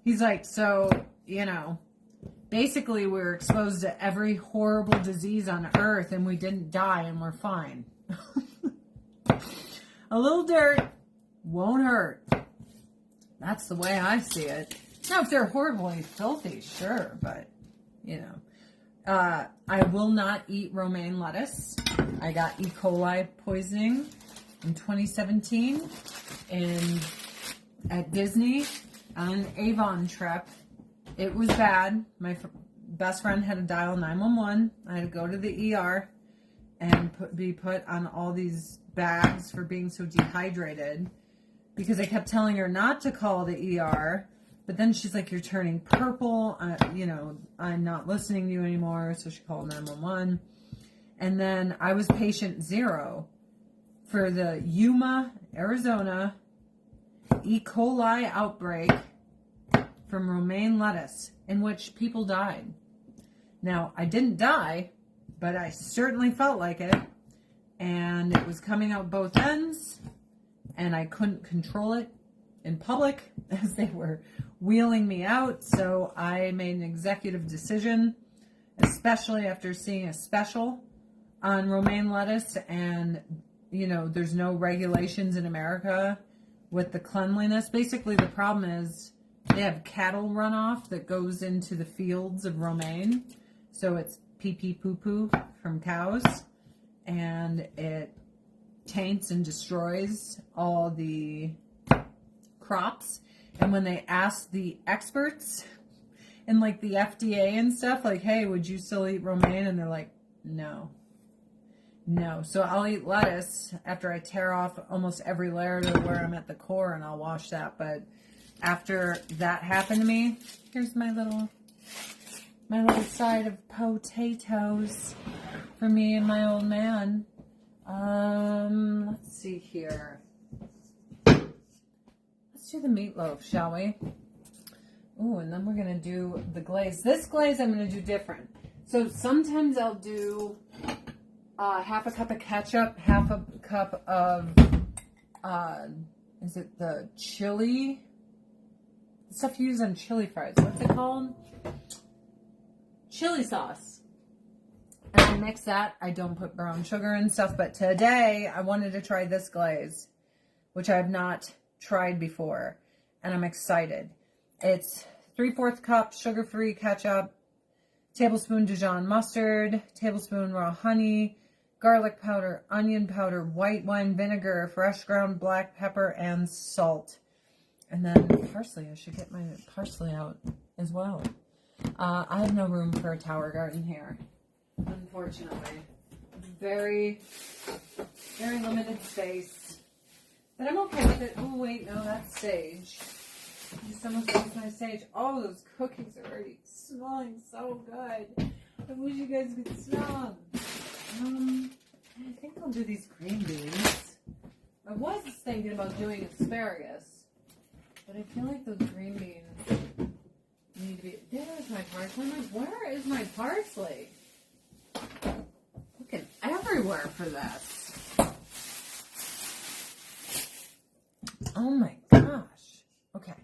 He's like, so, you know, basically we're exposed to every horrible disease on earth and we didn't die and we're fine. A little dirt won't hurt. That's the way I see it. Now, if they're horribly filthy, sure, but, you know. I will not eat romaine lettuce. I got E. coli poisoning in 2017 at Disney on an Avon trip. It was bad. My best friend had to dial 911. I had to go to the ER and be put on all these bags for being so dehydrated because I kept telling her not to call the ER, but then she's like, you're turning purple, you know, I'm not listening to you anymore, so she called 911. And then I was patient 0 for the Yuma, Arizona E. coli outbreak from romaine lettuce in which people died. Now, I didn't die, but I certainly felt like it. And it was coming out both ends, and I couldn't control it. in public as they were wheeling me out. So I made an executive decision, especially after seeing a special on romaine lettuce. And, you know, there's no regulations in America with the cleanliness. Basically, the problem is they have cattle runoff that goes into the fields of romaine. So it's pee-pee poo-poo from cows. And it taints and destroys all the crops. And when they ask the experts and like the FDA and stuff, like, hey, would you still eat romaine? And they're like, no. So I'll eat lettuce after I tear off almost every layer to where I'm at the core, and I'll wash that. But after that happened to me, here's my little side of potatoes for me and my old man. Let's see here. Let's do the meatloaf, shall we? Ooh, and then we're going to do the glaze. This glaze I'm going to do different. So sometimes I'll do half a cup of ketchup, half a cup of, is it the chili? The stuff you use on chili fries. What's it called? Chili sauce. And I mix that. I don't put brown sugar and stuff, but today I wanted to try this glaze, which I have not tried before, and I'm excited. It's 3/4 cup sugar-free ketchup, tablespoon Dijon mustard, tablespoon raw honey, garlic powder, onion powder, white wine vinegar, fresh ground black pepper, and salt. And then parsley. I should get my parsley out as well. I have no room for a tower garden here, unfortunately. Very, very limited space. But I'm okay with it. Oh, wait, no, that's sage. I just almost used my sage. Oh, those cookies are already smelling so good. I wish you guys could smell them. I think I'll do these green beans. I was thinking about doing asparagus, but I feel like those green beans need to be... There's my parsley. I'm like, where is my parsley? Looking everywhere for this. Oh my gosh. Okay.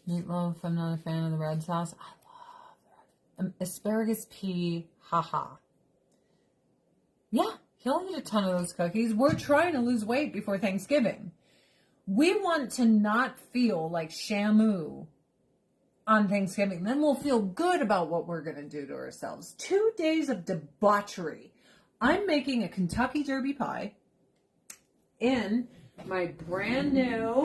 Meatloaf. I'm not a fan of the red sauce. I love the red. Asparagus pea. Haha. Yeah, he'll eat a ton of those cookies. We're trying to lose weight before Thanksgiving. We want to not feel like Shamu on Thanksgiving. Then we'll feel good about what we're going to do to ourselves. 2 days of debauchery. I'm making a Kentucky Derby pie in my brand new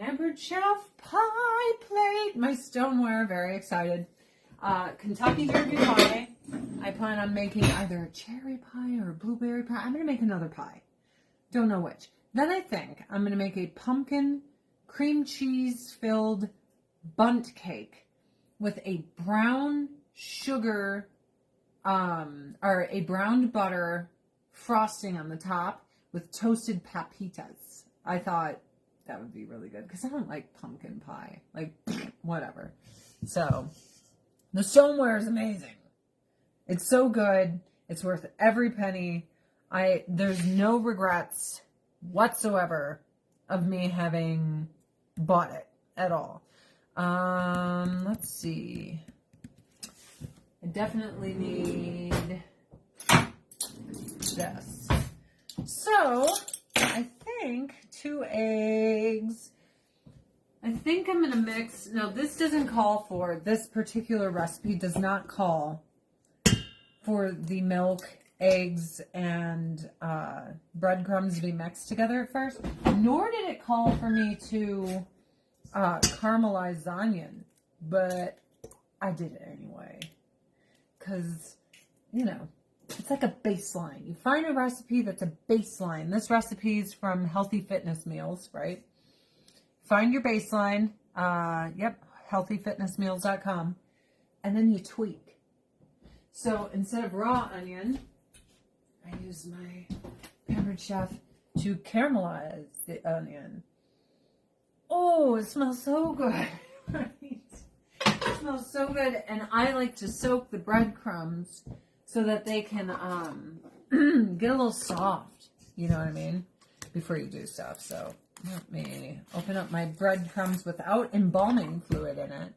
Pampered Chef pie plate. My stoneware, very excited. Kentucky Derby pie. I plan on making either a cherry pie or a blueberry pie. I'm going to make another pie. Don't know which. Then I think I'm going to make a pumpkin cream cheese filled bundt cake with a brown sugar, or a browned butter frosting on the top with toasted papitas. I thought that would be really good because I don't like pumpkin pie. Like, whatever. So, the stoneware is amazing. It's so good. It's worth every penny. There's no regrets whatsoever of me having bought it at all. Let's see. I definitely need this. So, I think 2 eggs. I think I'm going to mix. Now, this doesn't call for, this particular recipe does not call for the milk, eggs, and breadcrumbs to be mixed together at first. Nor did it call for me to caramelize the onion. But I did it anyway. Because, you know, it's like a baseline. You find a recipe that's a baseline. This recipe is from Healthy Fitness Meals, right? Find your baseline. Yep, healthyfitnessmeals.com. And then you tweak. So instead of raw onion, I use my Pampered Chef to caramelize the onion. Oh, it smells so good. Right? It smells so good. And I like to soak the breadcrumbs so that they can get a little soft. You know what I mean? Before you do stuff. So let me open up my breadcrumbs without embalming fluid in it.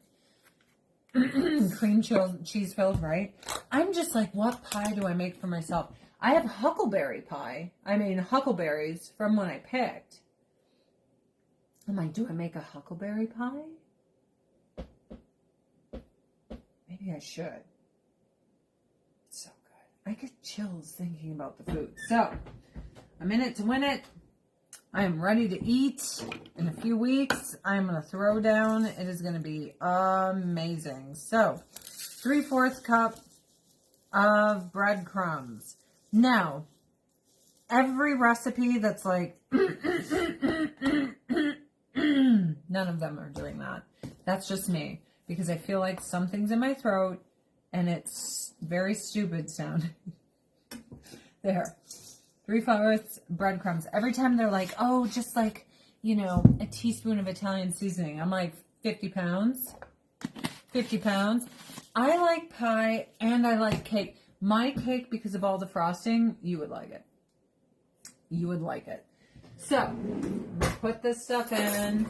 Cream cheese filled, right? I'm just like, what pie do I make for myself? I have huckleberry pie. I mean, huckleberries from when I picked. I'm like, do I make a huckleberry pie? Maybe I should. It's so good. I get chills thinking about the food. So, I'm in it to win it. I am ready to eat in a few weeks. I'm going to throw down. It is going to be amazing. So, 3/4 cup of breadcrumbs. Now, every recipe that's like, none of them are doing that. That's just me. Because I feel like something's in my throat and it's very stupid sounding. There. 3/4 breadcrumbs. Every time they're like, oh, just like, you know, a teaspoon of Italian seasoning. I'm like, 50 pounds? 50 pounds? I like pie and I like cake. My cake, because of all the frosting, you would like it. You would like it. So, I'm going to put this stuff in.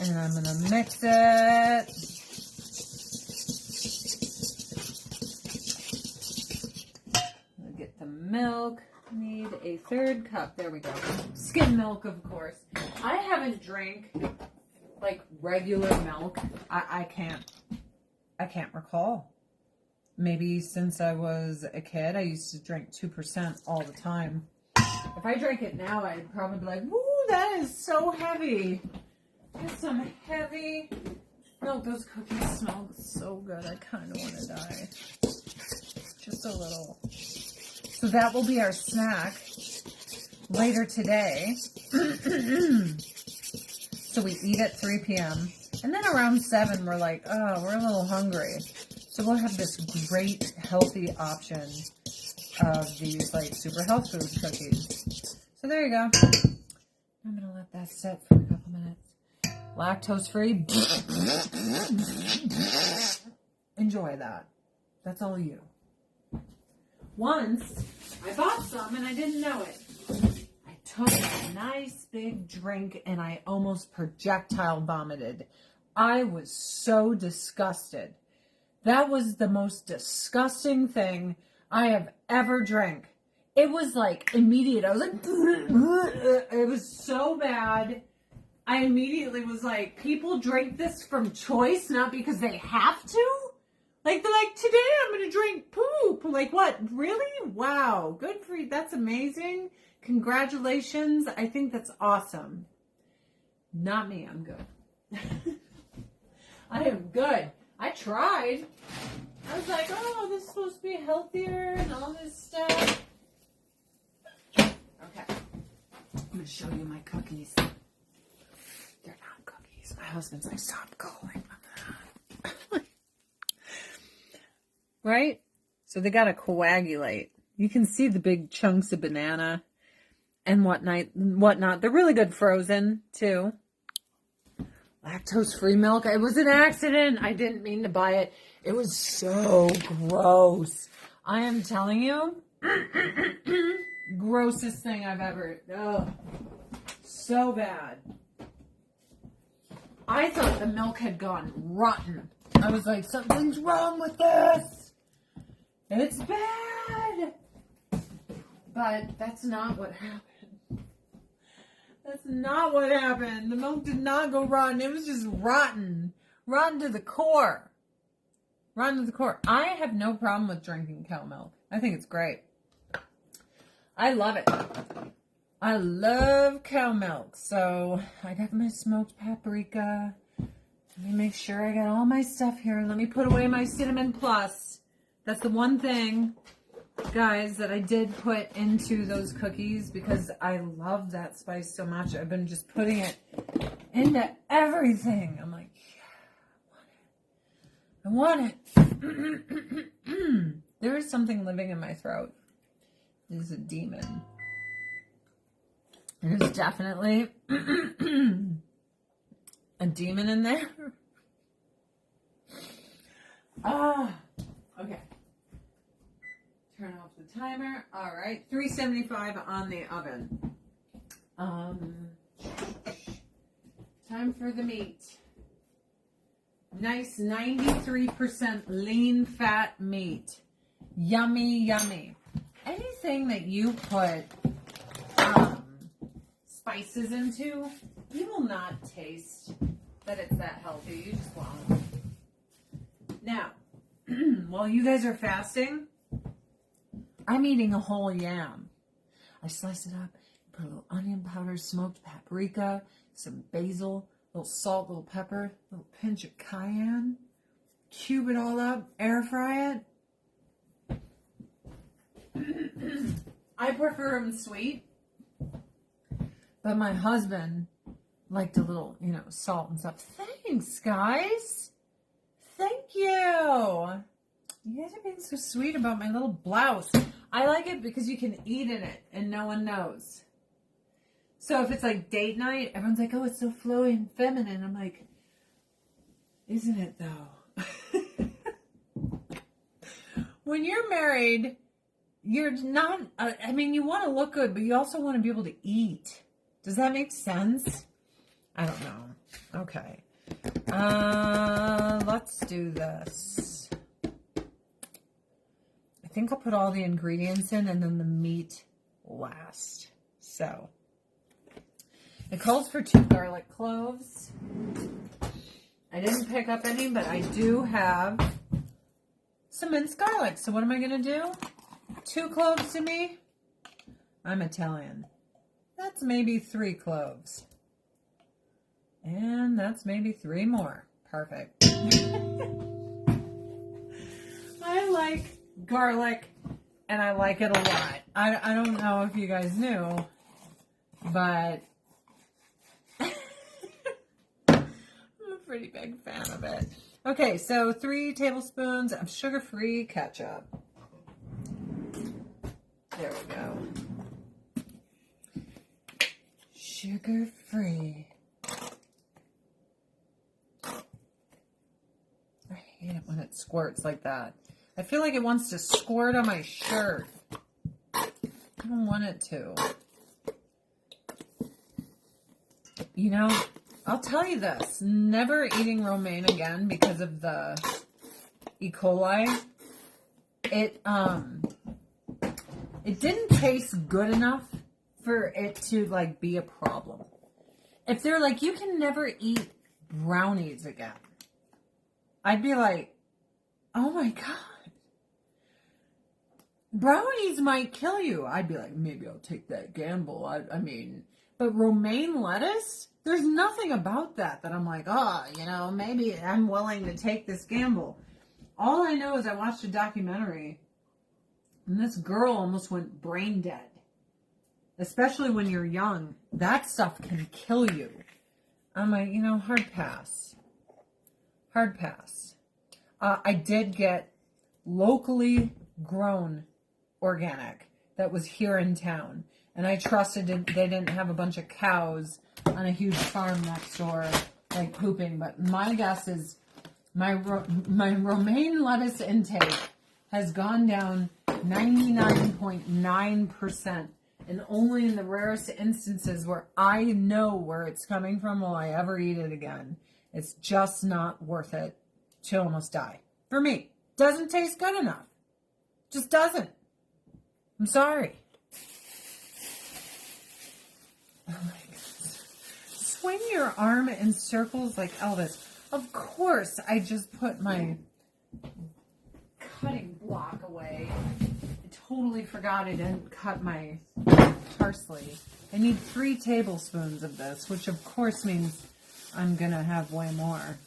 And I'm going to mix it. I'm going to get the milk. Need a 1/3 cup. There we go. Skim milk, of course. I haven't drank like regular milk. I can't recall. Maybe since I was a kid, I used to drink 2% all the time. If I drank it now, I'd probably be like, woo, that is so heavy. That's some heavy milk. Those cookies smell so good. I kind of want to die. Just a little. So that will be our snack later today. So we eat at 3 p.m. And then around 7, we're like, oh, we're a little hungry. So we'll have this great, healthy option of these, like, super health food cookies. So there you go. I'm going to let that sit for a couple minutes. Lactose-free. Enjoy that. That's all you. Once, I bought some and I didn't know it. I took a nice big drink and I almost projectile vomited. I was so disgusted. That was the most disgusting thing I have ever drank. It was like immediate. I was like, it was so bad. I immediately was like, people drink this from choice, not because they have to. Like, they're like, today I'm going to drink poop. Like, what? Really? Wow. Good for you. That's amazing. Congratulations. I think that's awesome. Not me. I'm good. I am good. I tried. I was like, oh, this is supposed to be healthier and all this stuff. Okay. I'm going to show you my cookies. They're not cookies. My husband's like, stop calling them that. Right? So they got to coagulate. You can see the big chunks of banana and whatnot. They're really good frozen, too. Lactose-free milk. It was an accident. I didn't mean to buy it. It was so gross. I am telling you, grossest thing I've ever. Ugh, so bad. I thought the milk had gone rotten. I was like, something's wrong with this. It's bad. But that's not what happened. That's not what happened. The milk did not go rotten. It was just rotten. Rotten to the core. Rotten to the core. I have no problem with drinking cow milk. I think it's great. I love it. I love cow milk. So I got my smoked paprika. Let me make sure I got all my stuff here. Let me put away my Cinnamon Plus. That's the one thing, guys, that I did put into those cookies because I love that spice so much. I've been just putting it into everything. I'm like, yeah, I want it. There is something living in my throat. It is a demon. There's definitely a demon in there. Ah, okay. Turn off the timer. All right, 375 on the oven. Time for the meat. Nice 93% lean fat meat. Yummy, yummy. Anything that you put spices into, you will not taste that it's that healthy. You just won't. Now, while you guys are fasting, I'm eating a whole yam. I slice it up, put a little onion powder, smoked paprika, some basil, a little salt, a little pepper, a little pinch of cayenne. Cube it all up, air fry it. I prefer them sweet, but my husband liked a little, salt and stuff. Thanks, guys. Thank you. You guys are being so sweet about my little blouse. I like it because you can eat in it and no one knows. So if it's like date night, everyone's like, oh, it's so flowy and feminine. I'm like, isn't it though? When you're married, you're not, you want to look good, but you also want to be able to eat. Does that make sense? I don't know. Okay. Let's do this. I think I'll put all the ingredients in and then the meat last. So, it calls for 2 garlic cloves. I didn't pick up any, but I do have some minced garlic. So what am I going to do? 2 cloves to me? I'm Italian. That's maybe 3 cloves. And that's maybe 3 more. Perfect. I like garlic, and I like it a lot. I don't know if you guys knew, but I'm a pretty big fan of it. Okay, so 3 tablespoons of sugar-free ketchup. There we go. Sugar-free. I hate it when it squirts like that. I feel like it wants to squirt on my shirt. I don't want it to. I'll tell you this. Never eating romaine again because of the E. coli. It didn't taste good enough for it to, be a problem. If they're like, you can never eat brownies again, I'd be like, oh my God. Brownies might kill you. I'd be like, maybe I'll take that gamble. But romaine lettuce, there's nothing about that I'm like, maybe I'm willing to take this gamble. All I know is I watched a documentary and this girl almost went brain dead. Especially when you're young. That stuff can kill you. I'm like, hard pass. Hard pass. I did get locally grown organic that was here in town. And I trusted they didn't have a bunch of cows on a huge farm next door, pooping. But my guess is my romaine lettuce intake has gone down 99.9%. And only in the rarest instances where I know where it's coming from will I ever eat it again. It's just not worth it to almost die. For me. Doesn't taste good enough. Just doesn't. I'm sorry. Oh my goodness. Swing your arm in circles like Elvis. Of course, I just put my cutting block away. I totally forgot I didn't cut my parsley. I need 3 tablespoons of this, which of course means I'm going to have way more.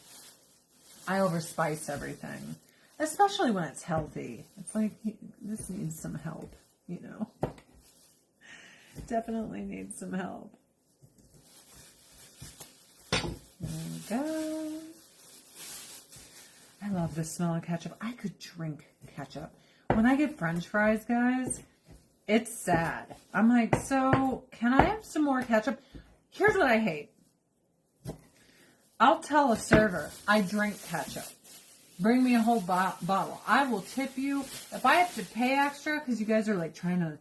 I overspice everything, especially when it's healthy. It's like, this needs some help, Definitely needs some help. There we go. I love the smell of ketchup. I could drink ketchup. When I get French fries, guys, it's sad. I'm like, so can I have some more ketchup? Here's what I hate. I'll tell a server I drink ketchup. bring me a whole bottle. I will tip you. If I have to pay extra, because you guys are like trying to,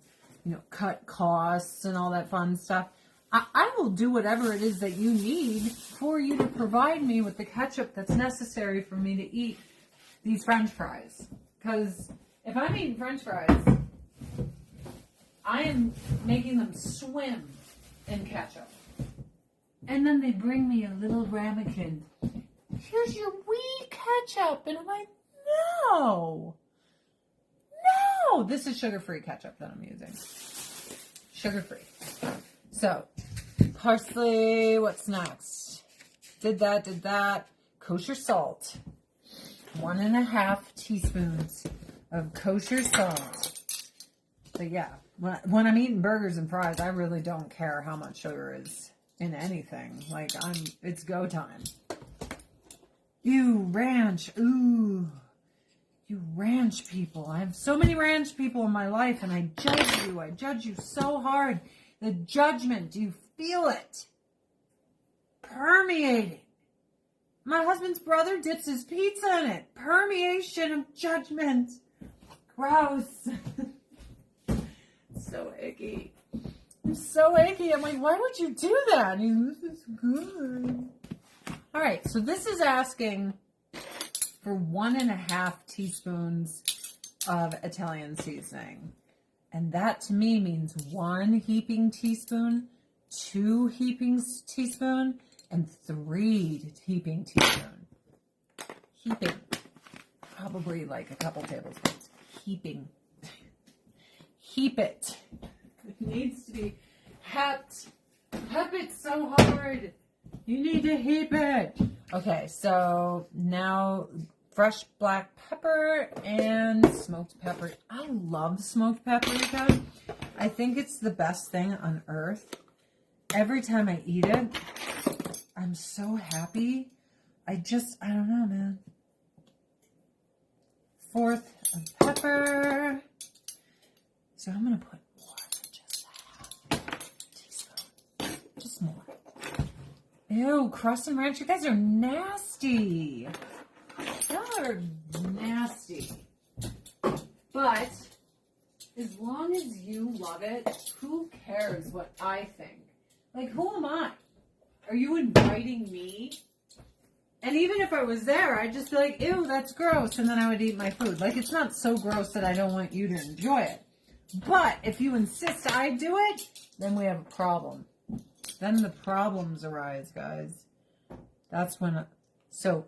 cut costs and all that fun stuff, I will do whatever it is that you need for you to provide me with the ketchup that's necessary for me to eat these French fries. Because if I'm eating French fries, I am making them swim in ketchup. And then they bring me a little ramekin. Here's your wee ketchup. And I'm like, no. No. This is sugar-free ketchup that I'm using. Sugar-free. So, parsley, what's next? Did that. Kosher salt. 1.5 teaspoons of kosher salt. But yeah, when I'm eating burgers and fries, I really don't care how much sugar is in anything. Like, it's go time. Ew, ranch. Ooh. You ranch people. I have so many ranch people in my life, and I judge you. I judge you so hard. The judgment, do you feel it? Permeating. My husband's brother dips his pizza in it. Permeation of judgment. Gross. So icky. It's so icky. I'm like, why would you do that? This is good. All right, so this is asking for 1.5 teaspoons of Italian seasoning. And that to me means 1 heaping teaspoon, 2 heaping teaspoon, and 3 heaping teaspoon. Heaping. Probably like a couple tablespoons. Heaping. Heap it. It needs to be heaped. Hep it so hard. You need to heap it. Okay, so now fresh black pepper and smoked pepper. I love smoked paprika. I think it's the best thing on earth. Every time I eat it, I'm so happy. I don't know, man. 1/4 of pepper. So I'm going to put more than just a 1/2 teaspoon. Just more. Ew, crust and ranch. You guys are nasty. Y'all are nasty. But as long as you love it, who cares what I think? Like, who am I? Are you inviting me? And even if I was there, I'd just be like, ew, that's gross. And then I would eat my food. Like, it's not so gross that I don't want you to enjoy it. But if you insist I do it, then we have a problem. Then the problems arise, guys. That's when... So,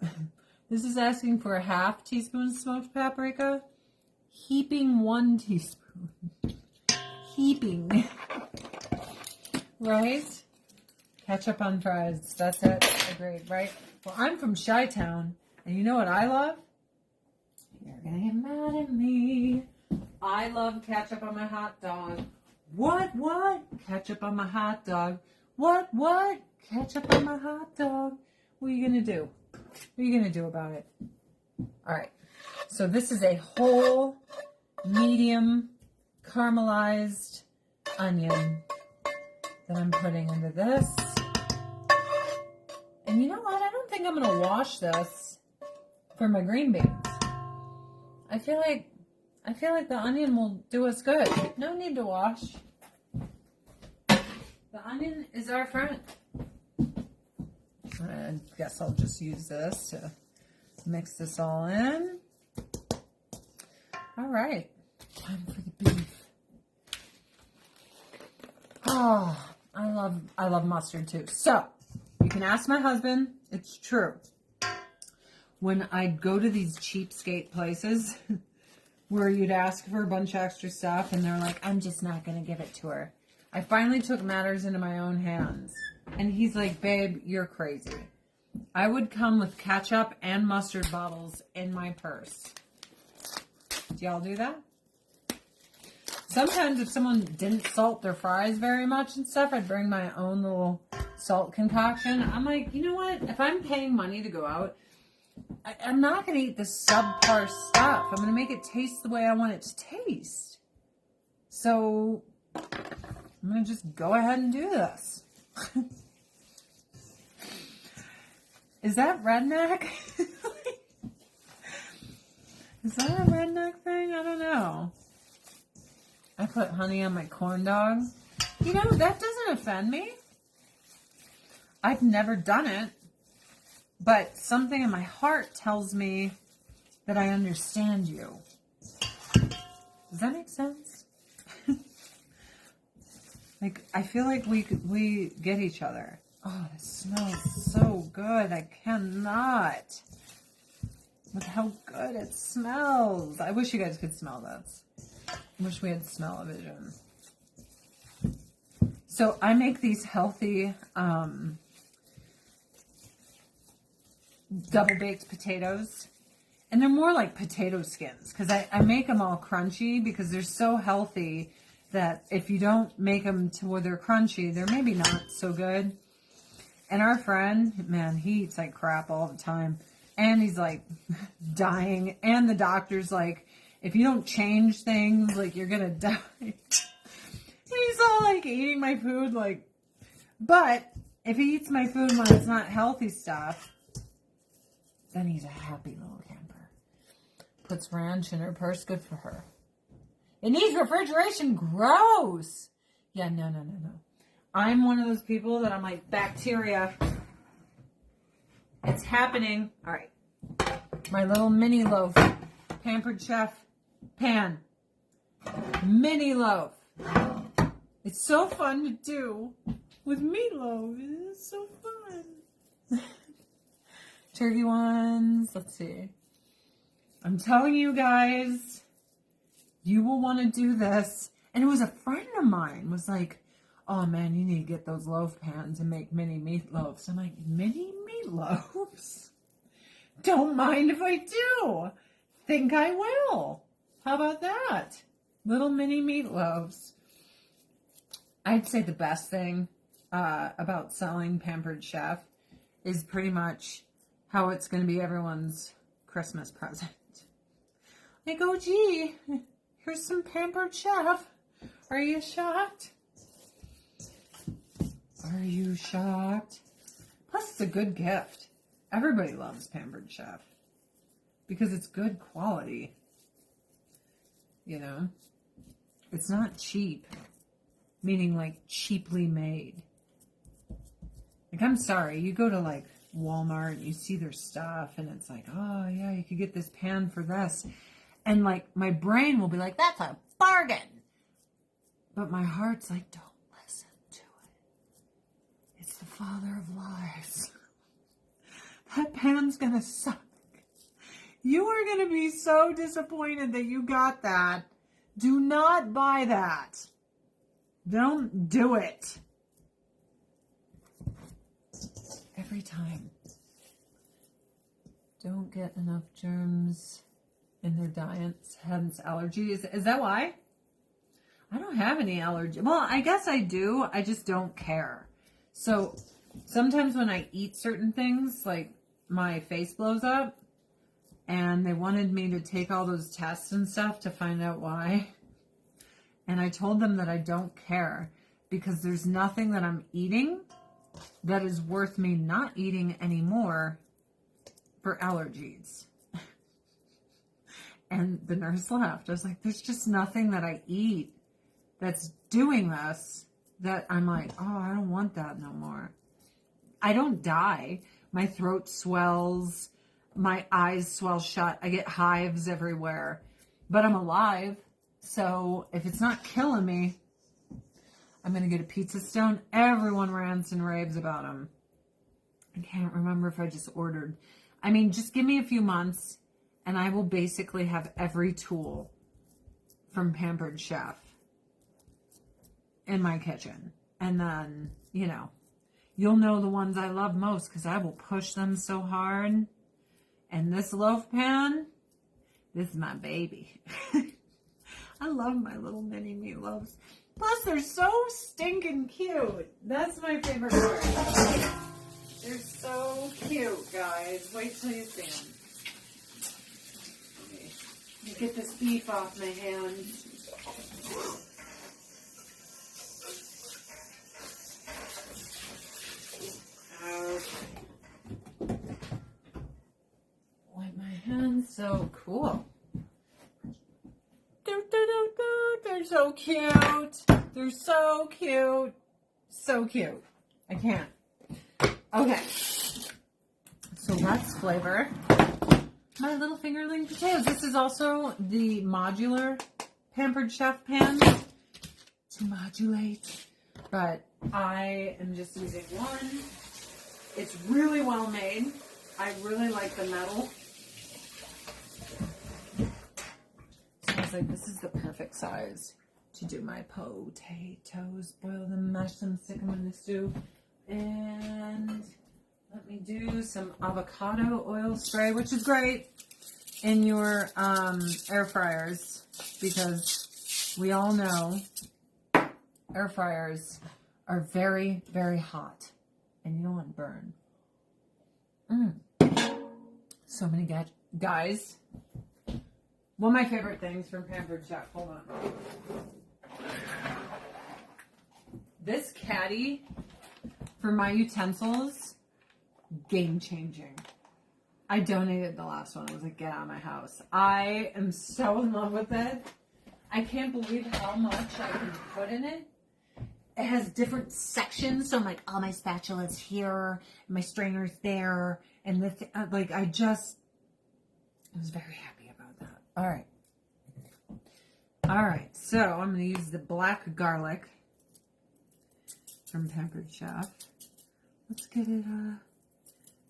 this is asking for a 1/2 teaspoon smoked paprika. Heaping 1 teaspoon. Heaping. Right? Ketchup on fries. That's it. Agreed, right? Well, I'm from Chi-Town, and you know what I love? You're gonna get mad at me. I love ketchup on my hot dog. What? Ketchup on my hot dog. What? Ketchup on my hot dog. What are you gonna do? What are you gonna do about it? All right. So this is a whole medium caramelized onion that I'm putting into this. And you know what? I don't think I'm going to wash this for my green beans. I feel like the onion will do us good. No need to wash. The onion is our friend. I guess I'll just use this to mix this all in. All right. Time for the beef. Oh, I love mustard too. So, you can ask my husband. It's true. When I'd go to these cheapskate places where you'd ask for a bunch of extra stuff and they're like, I'm just not going to give it to her. I finally took matters into my own hands. And he's like, babe, you're crazy. I would come with ketchup and mustard bottles in my purse. Do y'all do that? Sometimes if someone didn't salt their fries very much and stuff, I'd bring my own little salt concoction. I'm like, you know what? If I'm paying money to go out, I'm not going to eat this subpar stuff. I'm going to make it taste the way I want it to taste. So I'm going to just go ahead and do this. Is that redneck? Is that a redneck thing? I don't know. I put honey on my corn dog. You know, that doesn't offend me. I've never done it, but something in my heart tells me that I understand you. Does that make sense? Like, I feel like we get each other. Oh, this smells so good. I cannot. With how good it smells. I wish you guys could smell this. I wish we had smell-o-vision. So I make these healthy double-baked potatoes. And they're more like potato skins because I make them all crunchy because they're so healthy that if you don't make them to where they're crunchy, they're maybe not so good. And our friend, man, he eats like crap all the time. And he's like dying. And the doctor's like, if you don't change things, like you're going to die. He's all like eating my food. Like, but if he eats my food when it's not healthy stuff, then he's a happy little camper. Puts ranch in her purse. Good for her. It needs refrigeration. Gross. Yeah, no. I'm one of those people that I'm like, bacteria. It's happening. All right. My little mini loaf. Pampered Chef pan. Mini loaf. It's so fun to do with meatloaf. It's so fun. Turkey ones. Let's see. I'm telling you guys, you will want to do this. And it was a friend of mine was like, oh man, you need to get those loaf pans and make mini meatloaves. I'm like, mini meatloaves? Don't mind if I do. Think I will. How about that? Little mini meatloaves. I'd say the best thing about selling Pampered Chef is pretty much how it's going to be everyone's Christmas present. Like, oh gee, here's some Pampered Chef. Are you shocked? Are you shocked? Plus, it's a good gift. Everybody loves Pampered Chef because it's good quality. You know, it's not cheap, meaning like cheaply made. Like, I'm sorry, you go to like Walmart and you see their stuff and it's like, oh yeah, you could get this pan for this. And like my brain will be like, that's a bargain. But my heart's like, don't listen to it. It's the father of lies. That pan's gonna suck. You are gonna be so disappointed that you got that. Do not buy that. Don't do it. Every time. Don't get enough germs in their diets, hence allergies. Is that why? I don't have any allergy. Well, I guess I do. I just don't care. So sometimes when I eat certain things, like my face blows up, and they wanted me to take all those tests and stuff to find out why. And I told them that I don't care because there's nothing that I'm eating that is worth me not eating anymore for allergies. And the nurse laughed. I was like, there's just nothing that I eat that's doing this that I'm like, oh, I don't want that no more. I don't die. My throat swells. My eyes swell shut. I get hives everywhere. But I'm alive. So if it's not killing me, I'm going to get a pizza stone. Everyone rants and raves about them. I can't remember if I just ordered. I mean, just give me a few months and I will basically have every tool from Pampered Chef in my kitchen. And then, you know, you'll know the ones I love most because I will push them so hard. And this loaf pan, this is my baby. I love my little mini meatloaves. Plus, they're so stinking cute. That's my favorite part. They're so cute, guys. Wait till you see them. Let me get this beef off my hands. Okay. Wipe my hands. So cool. They're so cute. They're so cute. So cute. I can't. Okay. So let's flavor my little fingerling potatoes. This is also the modular Pampered Chef pan to modulate. But I am just using one. It's really well made. I really like the metal. So I was like, this is the perfect size to do my potatoes. Boil them, mash them, stick them in the stew. And let me do some avocado oil spray, which is great in your air fryers, because we all know air fryers are very, very hot, and you don't want to burn. So many guys. One of my favorite things from Pampered Chef. Hold on. This caddy for my utensils, game changing. I donated the last one. I was like, get out of my house. I am so in love with it. I can't believe how much I can put in it. It has different sections, so I'm like, oh, my spatula's here, and my strainer's there, and this, like, I was very happy about that. All right, so I'm going to use the black garlic from Pampered Chef. Let's get it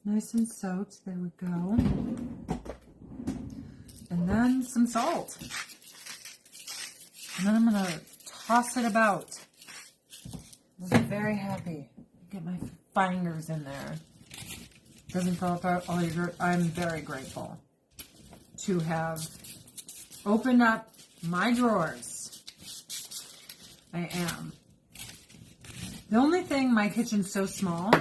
nice and soaked. There we go. And then some salt. And then I'm going to toss it about. I'm very happy. Get my fingers in there. Doesn't fall apart. I'm very grateful to have opened up my drawers. I am. The only thing, my kitchen's so small,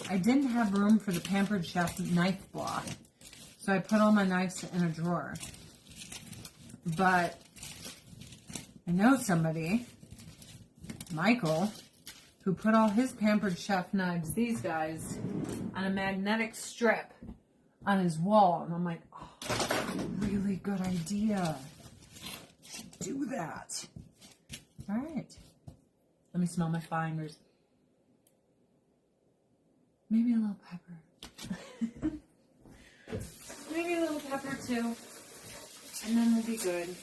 I didn't have room for the Pampered Chef knife block. So I put all my knives in a drawer. But I know somebody, Michael, who put all his Pampered Chef knives, these guys, on a magnetic strip on his wall. And I'm like, oh, really good idea. Should do that. All right. Let me smell my fingers. Maybe a little pepper. Maybe a little pepper too. And then we'll be good.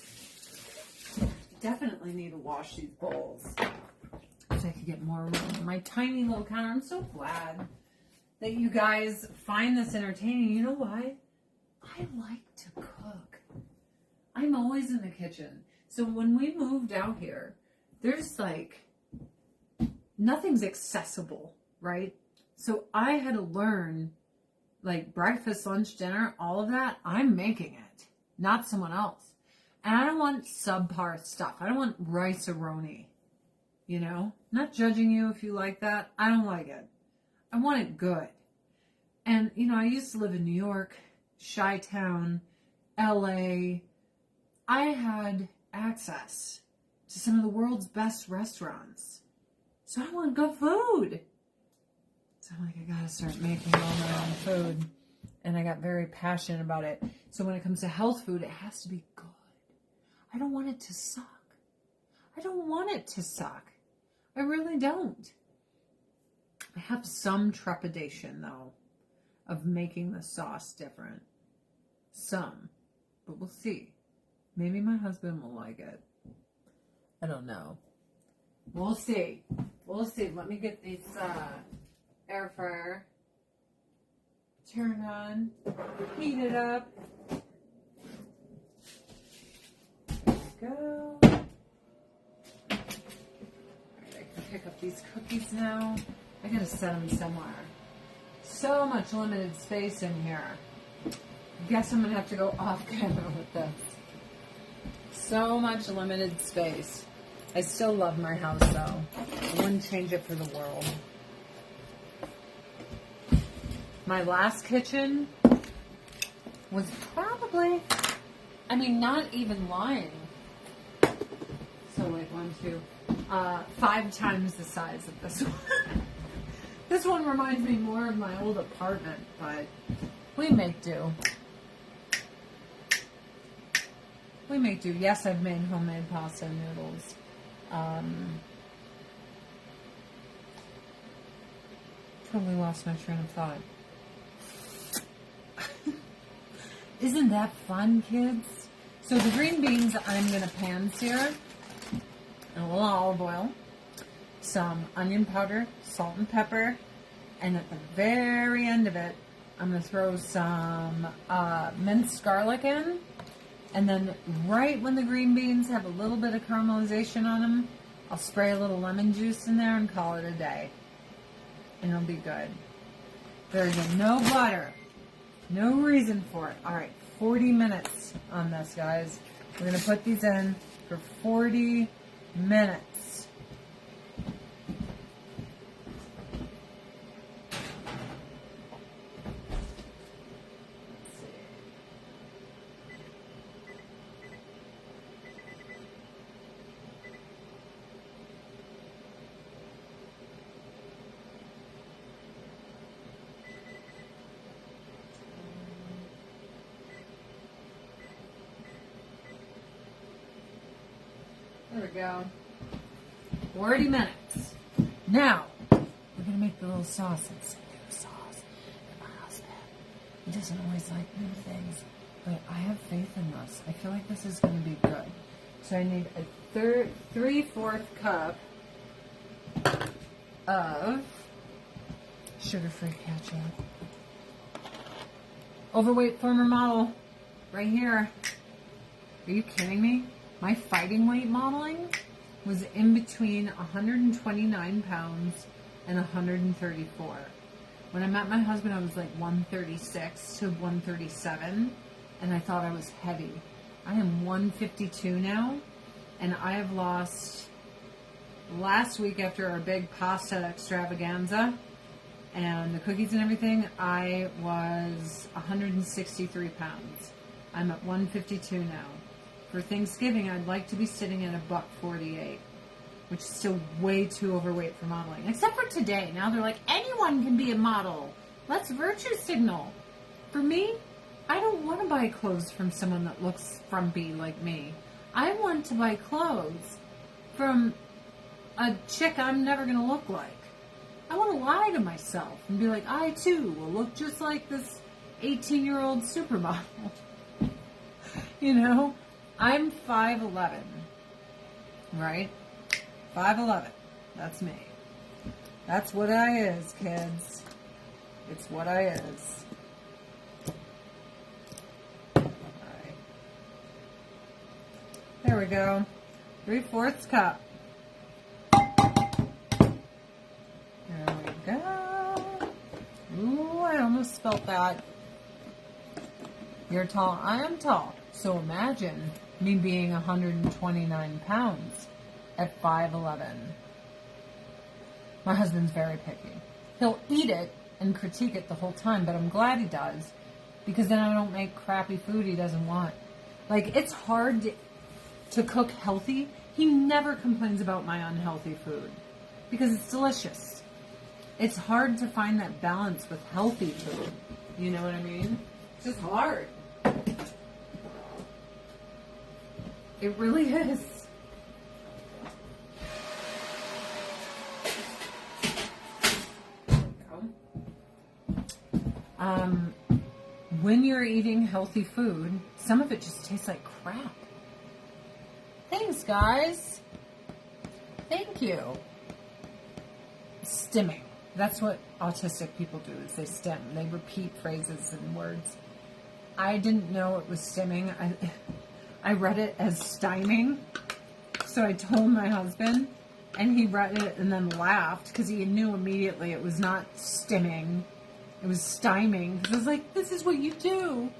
Definitely need to wash these bowls so I can get more room on my tiny little counter. I'm so glad that you guys find this entertaining. You know why? I like to cook. I'm always in the kitchen. So when we moved out here, there's like, nothing's accessible, right? So I had to learn, like, breakfast, lunch, dinner, all of that. I'm making it, not someone else. And I don't want subpar stuff. I don't want rice-a-roni, you know? Not judging you if you like that. I don't like it. I want it good. And, you know, I used to live in New York, Chi-Town, LA. I had access to some of the world's best restaurants. So I want good food. So I'm like, I gotta start making all my own food. And I got very passionate about it. So when it comes to health food, it has to be good. I don't want it to suck. I don't want it to suck. I really don't. I have some trepidation, though, of making the sauce different. Some. But we'll see. Maybe my husband will like it. I don't know. We'll see. We'll see. Let me get this air fryer turned on. Heat it up. Go. All right, I can pick up these cookies now. I gotta set them somewhere. So much limited space in here. Guess I'm gonna have to go off camera with this. So much limited space. I still love my house though. I wouldn't change it for the world. My last kitchen was probably, I mean, not even lying. So like 5 times the size of this one. This one reminds me more of my old apartment, but we make do. We make do. Yes, I've made homemade pasta and noodles. Totally lost my train of thought. Isn't that fun, kids? So the green beans I'm going to pan-sear in a little olive oil, some onion powder, salt and pepper, and at the very end of it, I'm going to throw some minced garlic in, and then right when the green beans have a little bit of caramelization on them, I'll spray a little lemon juice in there and call it a day. And it'll be good. There's no butter. No reason for it. All right, 40 minutes on this, guys. We're going to put these in for 40 minutes. There we go. 40 minutes. Now, we're going to make the little sauce. It's new sauce. And my husband, he doesn't always like new things, but I have faith in this. I feel like this is going to be good. So I need a 3/4 cup of sugar-free ketchup. Overweight former model. Right here. Are you kidding me? My fighting weight modeling was in between 129 pounds and 134. When I met my husband, I was like 136 to 137, and I thought I was heavy. I am 152 now, and I have lost, last week after our big pasta extravaganza and the cookies and everything, I was 163 pounds. I'm at 152 now. For Thanksgiving, I'd like to be sitting at $148, which is still way too overweight for modeling. Except for today. Now they're like, anyone can be a model. Let's virtue signal. For me, I don't want to buy clothes from someone that looks frumpy like me. I want to buy clothes from a chick I'm never going to look like. I want to lie to myself and be like, I too will look just like this 18-year-old supermodel. You know? I'm 5'11", right? 5'11", that's me. That's what I is, kids. It's what I is. Alright. There we go. 3/4 cup. There we go. Ooh, I almost spelt that. You're tall, I am tall. So imagine me being 129 pounds at 5'11". My husband's very picky. He'll eat it and critique it the whole time, but I'm glad he does, because then I don't make crappy food he doesn't want. Like, it's hard to cook healthy. He never complains about my unhealthy food because it's delicious. It's hard to find that balance with healthy food. You know what I mean? It's just hard. It really is. When you're eating healthy food, some of it just tastes like crap. Thanks, guys. Thank you. Stimming. That's what autistic people do, is they stim. They repeat phrases and words. I didn't know it was stimming. I read it as styming. So I told my husband, and he read it and then laughed because he knew immediately it was not stimming. It was styming. Because I was like, this is what you do.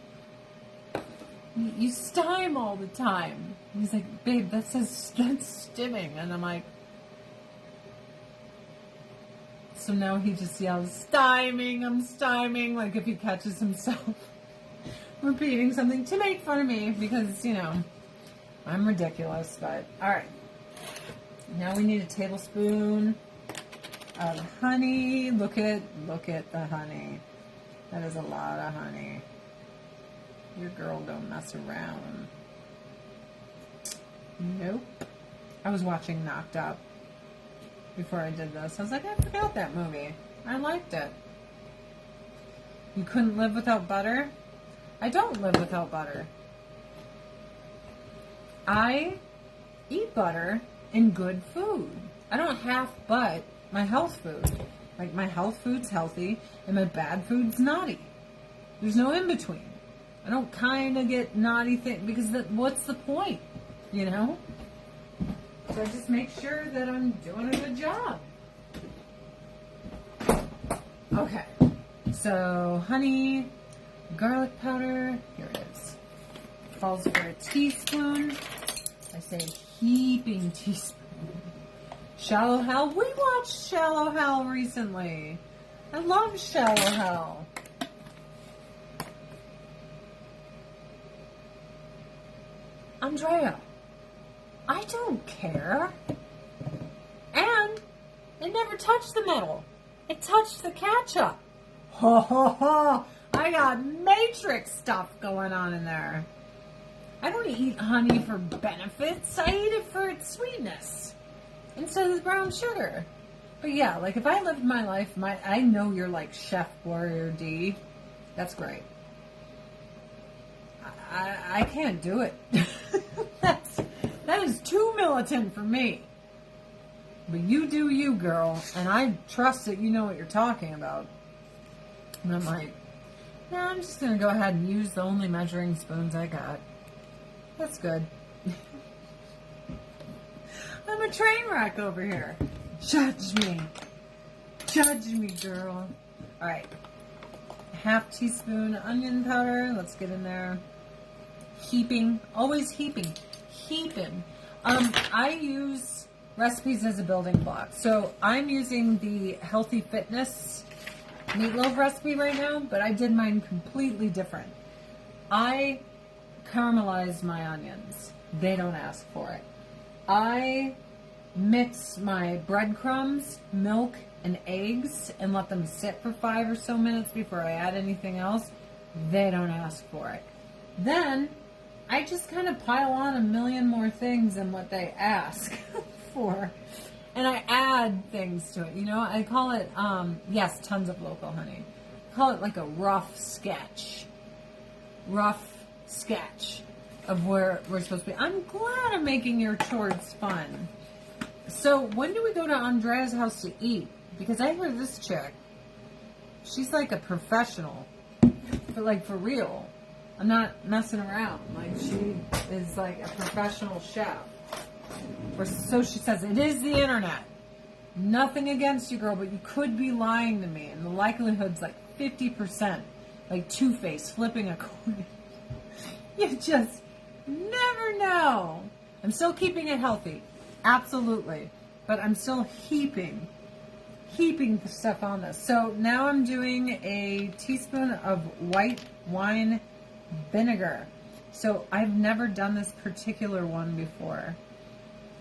You stime all the time. And he's like, babe, that's stimming. And I'm like, so now he just yells, styming, I'm styming, like if he catches himself repeating something to make fun of me because, you know, I'm ridiculous. But all right, now we need a tablespoon of honey. Look at the honey. That is a lot of honey. Your girl don't mess around. Nope. I was watching Knocked Up before I did this. I was like, I forgot that movie. I liked it. You couldn't live without butter? I don't live without butter. I eat butter in good food. I don't half-butt my health food. Like, my health food's healthy, and my bad food's naughty. There's no in-between. I don't kind of get naughty things, because what's the point, you know? So I just make sure that I'm doing a good job. Okay. So, honey, garlic powder, here it is. Calls for a teaspoon. I say heaping teaspoon. Shallow Hal. We watched Shallow Hal recently. I love Shallow Hal. Andrea, I don't care. And it never touched the metal. It touched the ketchup. Ho ho ho! I got Matrix stuff going on in there. I don't eat honey for benefits. I eat it for its sweetness. Instead of the brown sugar. But yeah, like if I lived my life, I know you're like Chef Warrior D. That's great. I can't do it. That is too militant for me. But you do you, girl. And I trust that you know what you're talking about. And I'm like, no, I'm just going to go ahead and use the only measuring spoons I got. That's good. I'm a train wreck over here. Judge me. Judge me, girl. Alright. Half teaspoon onion powder. Let's get in there. Heaping. Always heaping. Heaping. I use recipes as a building block. So I'm using the Healthy Fitness meatloaf recipe right now, but I did mine completely different. I caramelize my onions. They don't ask for it. I mix my breadcrumbs, milk, and eggs and let them sit for 5 or so minutes before I add anything else. They don't ask for it. Then I just kind of pile on a million more things than what they ask for. And I add things to it. You know, I call it, yes, tons of local honey. I call it like a rough sketch. Rough sketch of where we're supposed to be. I'm glad I'm making your chores fun. So when do we go to Andrea's house to eat? Because I hear this chick, she's like a professional, but like for real. I'm not messing around. Like she is like a professional chef. Or so she says. It is the internet. Nothing against you, girl, but you could be lying to me, and the likelihood's like 50%. Like Two-Face flipping a coin. You just never know. I'm still keeping it healthy. Absolutely. But I'm still heaping stuff on this. So now I'm doing a teaspoon of white wine vinegar. So I've never done this particular one before.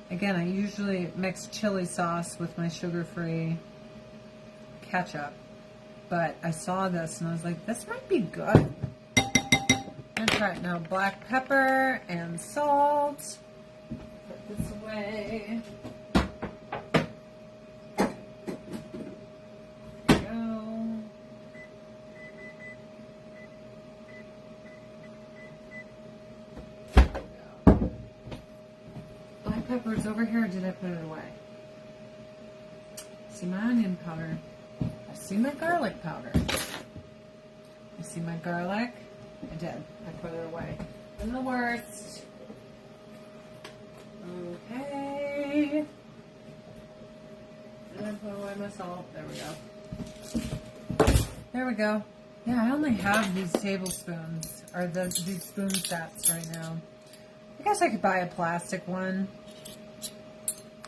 Again, I usually mix chili sauce with my sugar-free ketchup. But I saw this and I was like, this might be good. I'm going to try it now. Black pepper and salt. Put this away. There we go. Black pepper's over here, or did I put it away? See my onion powder. I see my garlic powder. You see my garlic? I did. I put it away. I'm the worst. Okay. And I put away my salt. There we go. There we go. Yeah, I only have these tablespoons, or these spoon sets right now. I guess I could buy a plastic one.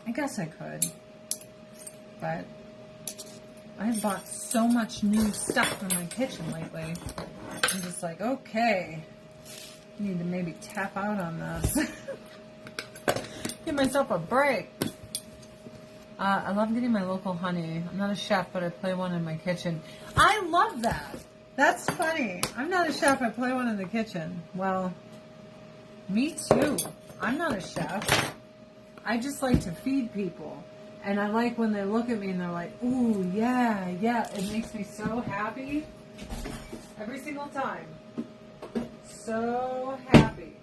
I guess I could. But I've bought so much new stuff in my kitchen lately. I'm just like, okay, I need to maybe tap out on this. Give myself a break. I love getting my local honey. I'm not a chef, but I play one in my kitchen. I love that. That's funny. I'm not a chef, I play one in the kitchen. Well, me too. I'm not a chef. I just like to feed people. And I like when they look at me and they're like, ooh, yeah, yeah. It makes me so happy every single time. So happy.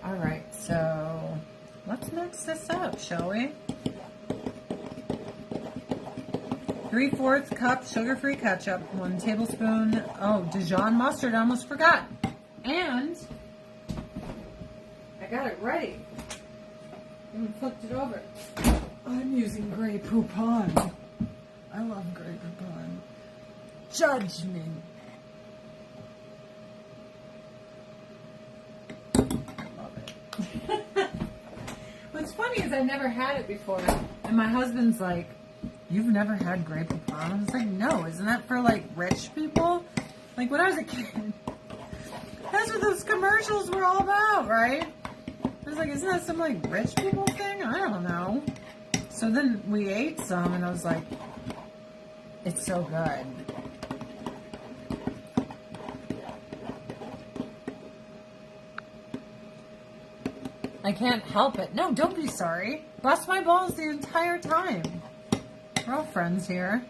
All right, so let's mix this up, shall we? 3/4 cup sugar-free ketchup, 1 tablespoon, Dijon mustard, I almost forgot. And I got it ready. And flipped it over. I'm using Grey Poupon. I love Grey Poupon. Judge me. I love it. What's funny is I've never had it before. And my husband's like, you've never had Grey Poupon? I was like, no, isn't that for like rich people? Like when I was a kid, that's what those commercials were all about, right? I was like, isn't that some like rich people thing? I don't know. So then we ate some and I was like, it's so good. I can't help it. No, don't be sorry. Bust my balls the entire time. We're all friends here.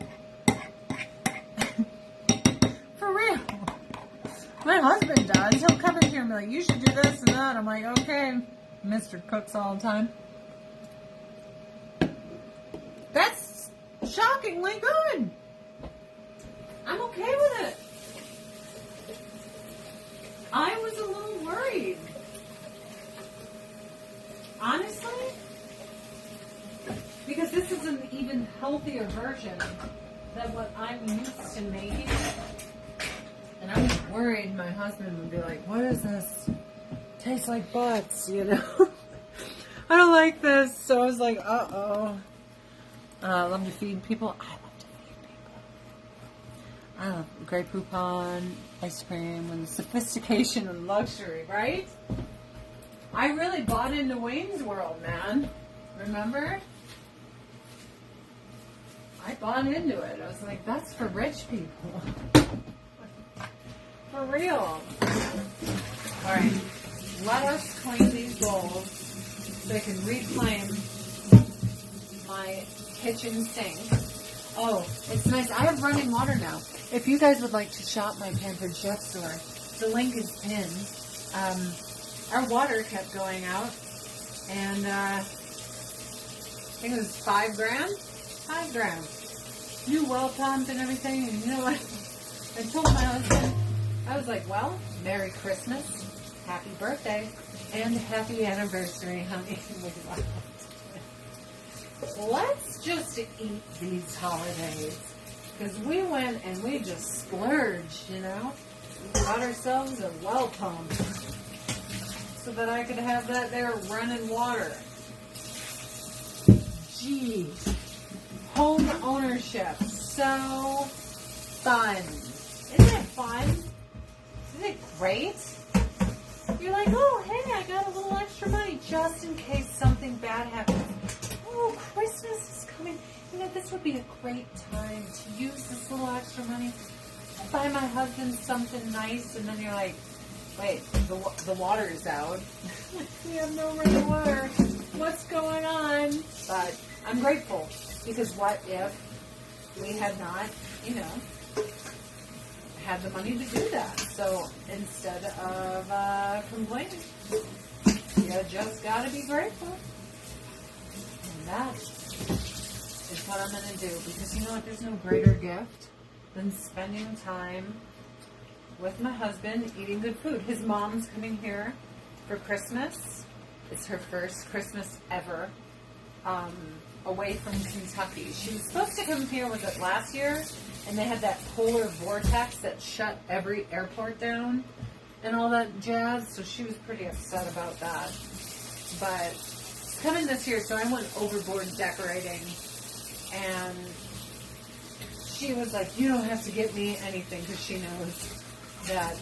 For real. My husband does. He'll come in here and be like, you should do this and that. I'm like, okay. Mr. Cooks all the time. That's shockingly good. I'm okay with it. I was a little worried. Honestly, because this is an even healthier version than what I'm used to making. And I was worried my husband would be like, what is this? Tastes like butts, you know? I don't like this. So I was like, uh-oh. I love to feed people. I love Grey Poupon, ice cream, and sophistication and luxury, right? I really bought into Wayne's World, man. Remember? I bought into it. I was like, that's for rich people. For real. All right. Let us clean these bowls so I can reclaim my kitchen sink. Oh, it's nice. I have running water now. If you guys would like to shop my Pampered Chef store, the link is pinned. Our water kept going out, and I think it was $5 grand. $5 grand. New well pump and everything. And you know what? I told my husband, I was like, well, Merry Christmas, Happy Birthday, and Happy Anniversary, honey. Let's just eat these holidays. Because we went and we just splurged, you know. Got ourselves a well pump. So that I could have that there running water. Jeez. Home ownership. So fun. Isn't it fun? Isn't it great? You're like, oh, hey, I got a little extra money just in case something bad happens. Oh, Christmas is coming. You know, this would be a great time to use this little extra money. Buy my husband something nice, and then you're like, wait, the water is out. We have no running water. What's going on? But I'm grateful, because what if we had not, you know, had the money to do that? So instead of complaining, you just got to be grateful. And that is what I'm going to do, because you know what? There's no greater gift than spending time with my husband, eating good food. His mom's coming here for Christmas. It's her first Christmas ever away from Kentucky. She was supposed to come here, was it last year? And they had that polar vortex that shut every airport down and all that jazz. So she was pretty upset about that. But she's coming this year, so I went overboard decorating. And she was like, you don't have to get me anything, because she knows that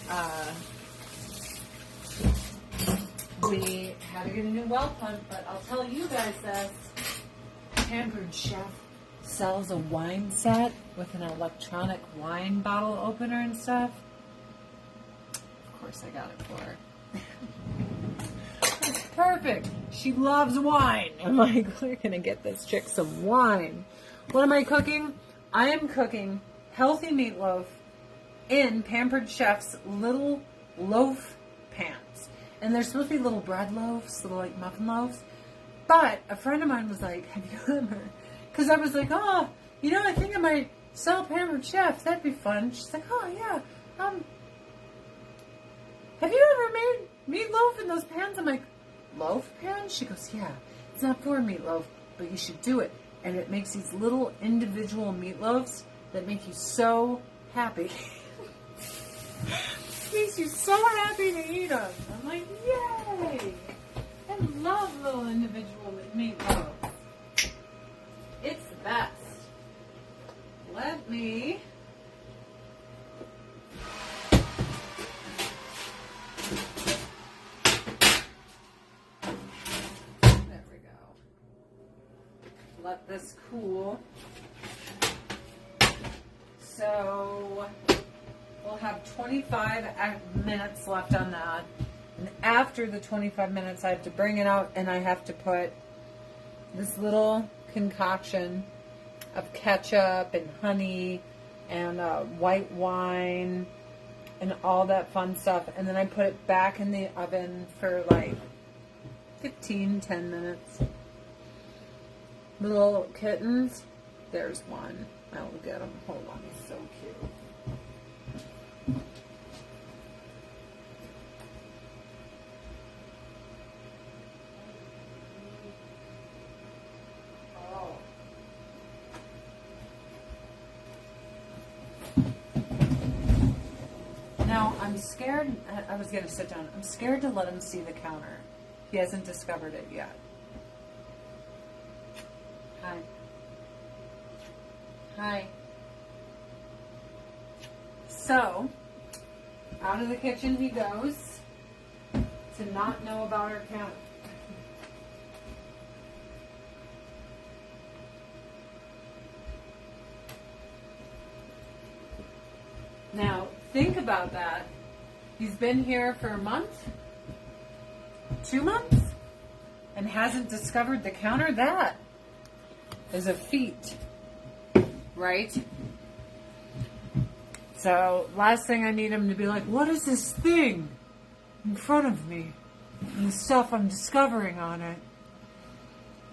we had to get a new well pump. But I'll tell you guys this, Pampered Chef sells a wine set with an electronic wine bottle opener and stuff. Of course I got it for her. perfect. She loves wine. I'm like, we're going to get this chick some wine. What am I cooking? I am cooking healthy meatloaf in Pampered Chef's little loaf pans. And they're supposed to be little bread loaves, little like muffin loaves. But a friend of mine was like, have you ever? Because I was like, oh, you know, I think I might sell Pampered Chef. That'd be fun. She's like, oh, yeah. Have you ever made meatloaf in those pans? I'm like, loaf pans? She goes, yeah. It's not for meatloaf, but you should do it. And it makes these little individual meatloaves that make you so happy. Makes you so happy to eat them. I'm like, yay! I love little individual meatloaves. It's the best. Let me... There we go. Let this cool. So... we'll have 25 minutes left on that. And after the 25 minutes, I have to bring it out and I have to put this little concoction of ketchup and honey and white wine and all that fun stuff. And then I put it back in the oven for like 10 minutes. Little kittens. There's one. I will get him. Hold on. He's so cute. Now, I'm scared. I was going to sit down. I'm scared to let him see the counter. He hasn't discovered it yet. Hi. Hi. So, out of the kitchen he goes to not know about our counter. Now, think about that. He's been here for a month, 2 months, and hasn't discovered the counter. That is a feat, right? So, last thing I need him to be like, what is this thing in front of me? And the stuff I'm discovering on it.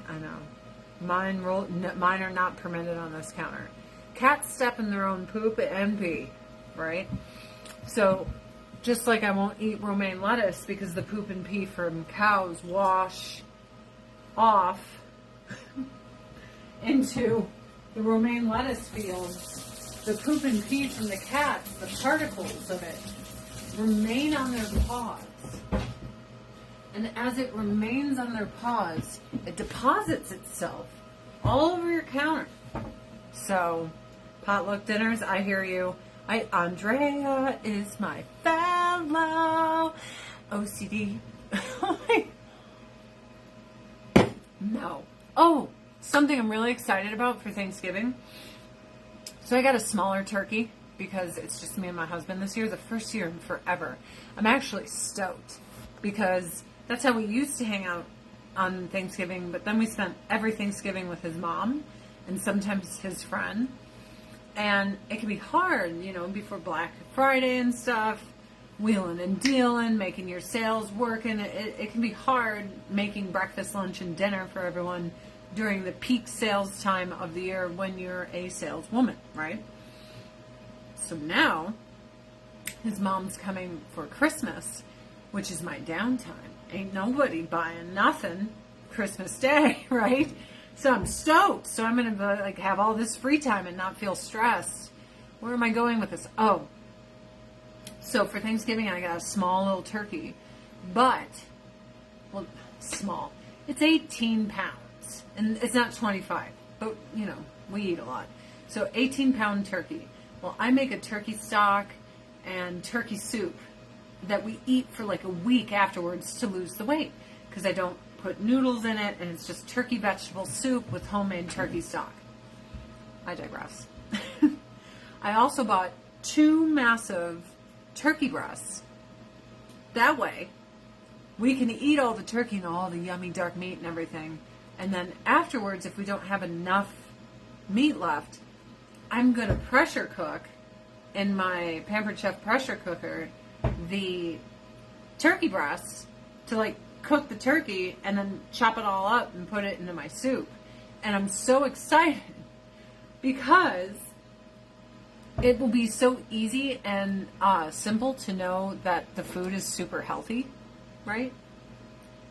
I know. Mine are not permitted on this counter. Cats step in their own poop and pee. Right? So, just like I won't eat romaine lettuce because the poop and pee from cows wash off into the romaine lettuce fields, the poop and pee from the cats, the particles of it, remain on their paws. And as it remains on their paws, it deposits itself all over your counter. So, potluck dinners, I hear you. Andrea is my fellow OCD. No. Oh, something I'm really excited about for Thanksgiving. So I got a smaller turkey because it's just me and my husband this year. The first year in forever. I'm actually stoked because that's how we used to hang out on Thanksgiving. But then we spent every Thanksgiving with his mom and sometimes his friend. And it can be hard, you know, before Black Friday and stuff, wheeling and dealing, making your sales working. It can be hard making breakfast, lunch, and dinner for everyone during the peak sales time of the year when you're a saleswoman, right? So now, his mom's coming for Christmas, which is my downtime. Ain't nobody buying nothing Christmas Day, right? So I'm stoked. So I'm going to like have all this free time and not feel stressed. Where am I going with this? Oh, so for Thanksgiving, I got a small little turkey, but, well, small. It's 18 pounds and it's not 25, but you know, we eat a lot. So 18-pound turkey. Well, I make a turkey stock and turkey soup that we eat for like a week afterwards to lose the weight because I don't put noodles in it, and it's just turkey vegetable soup with homemade turkey stock. I digress. I also bought 2 massive turkey breasts. That way, we can eat all the turkey and all the yummy dark meat and everything. And then afterwards, if we don't have enough meat left, I'm going to pressure cook in my Pampered Chef pressure cooker the turkey breasts to like cook the turkey and then chop it all up and put it into my soup. And I'm so excited because it will be so easy and simple to know that the food is super healthy, right?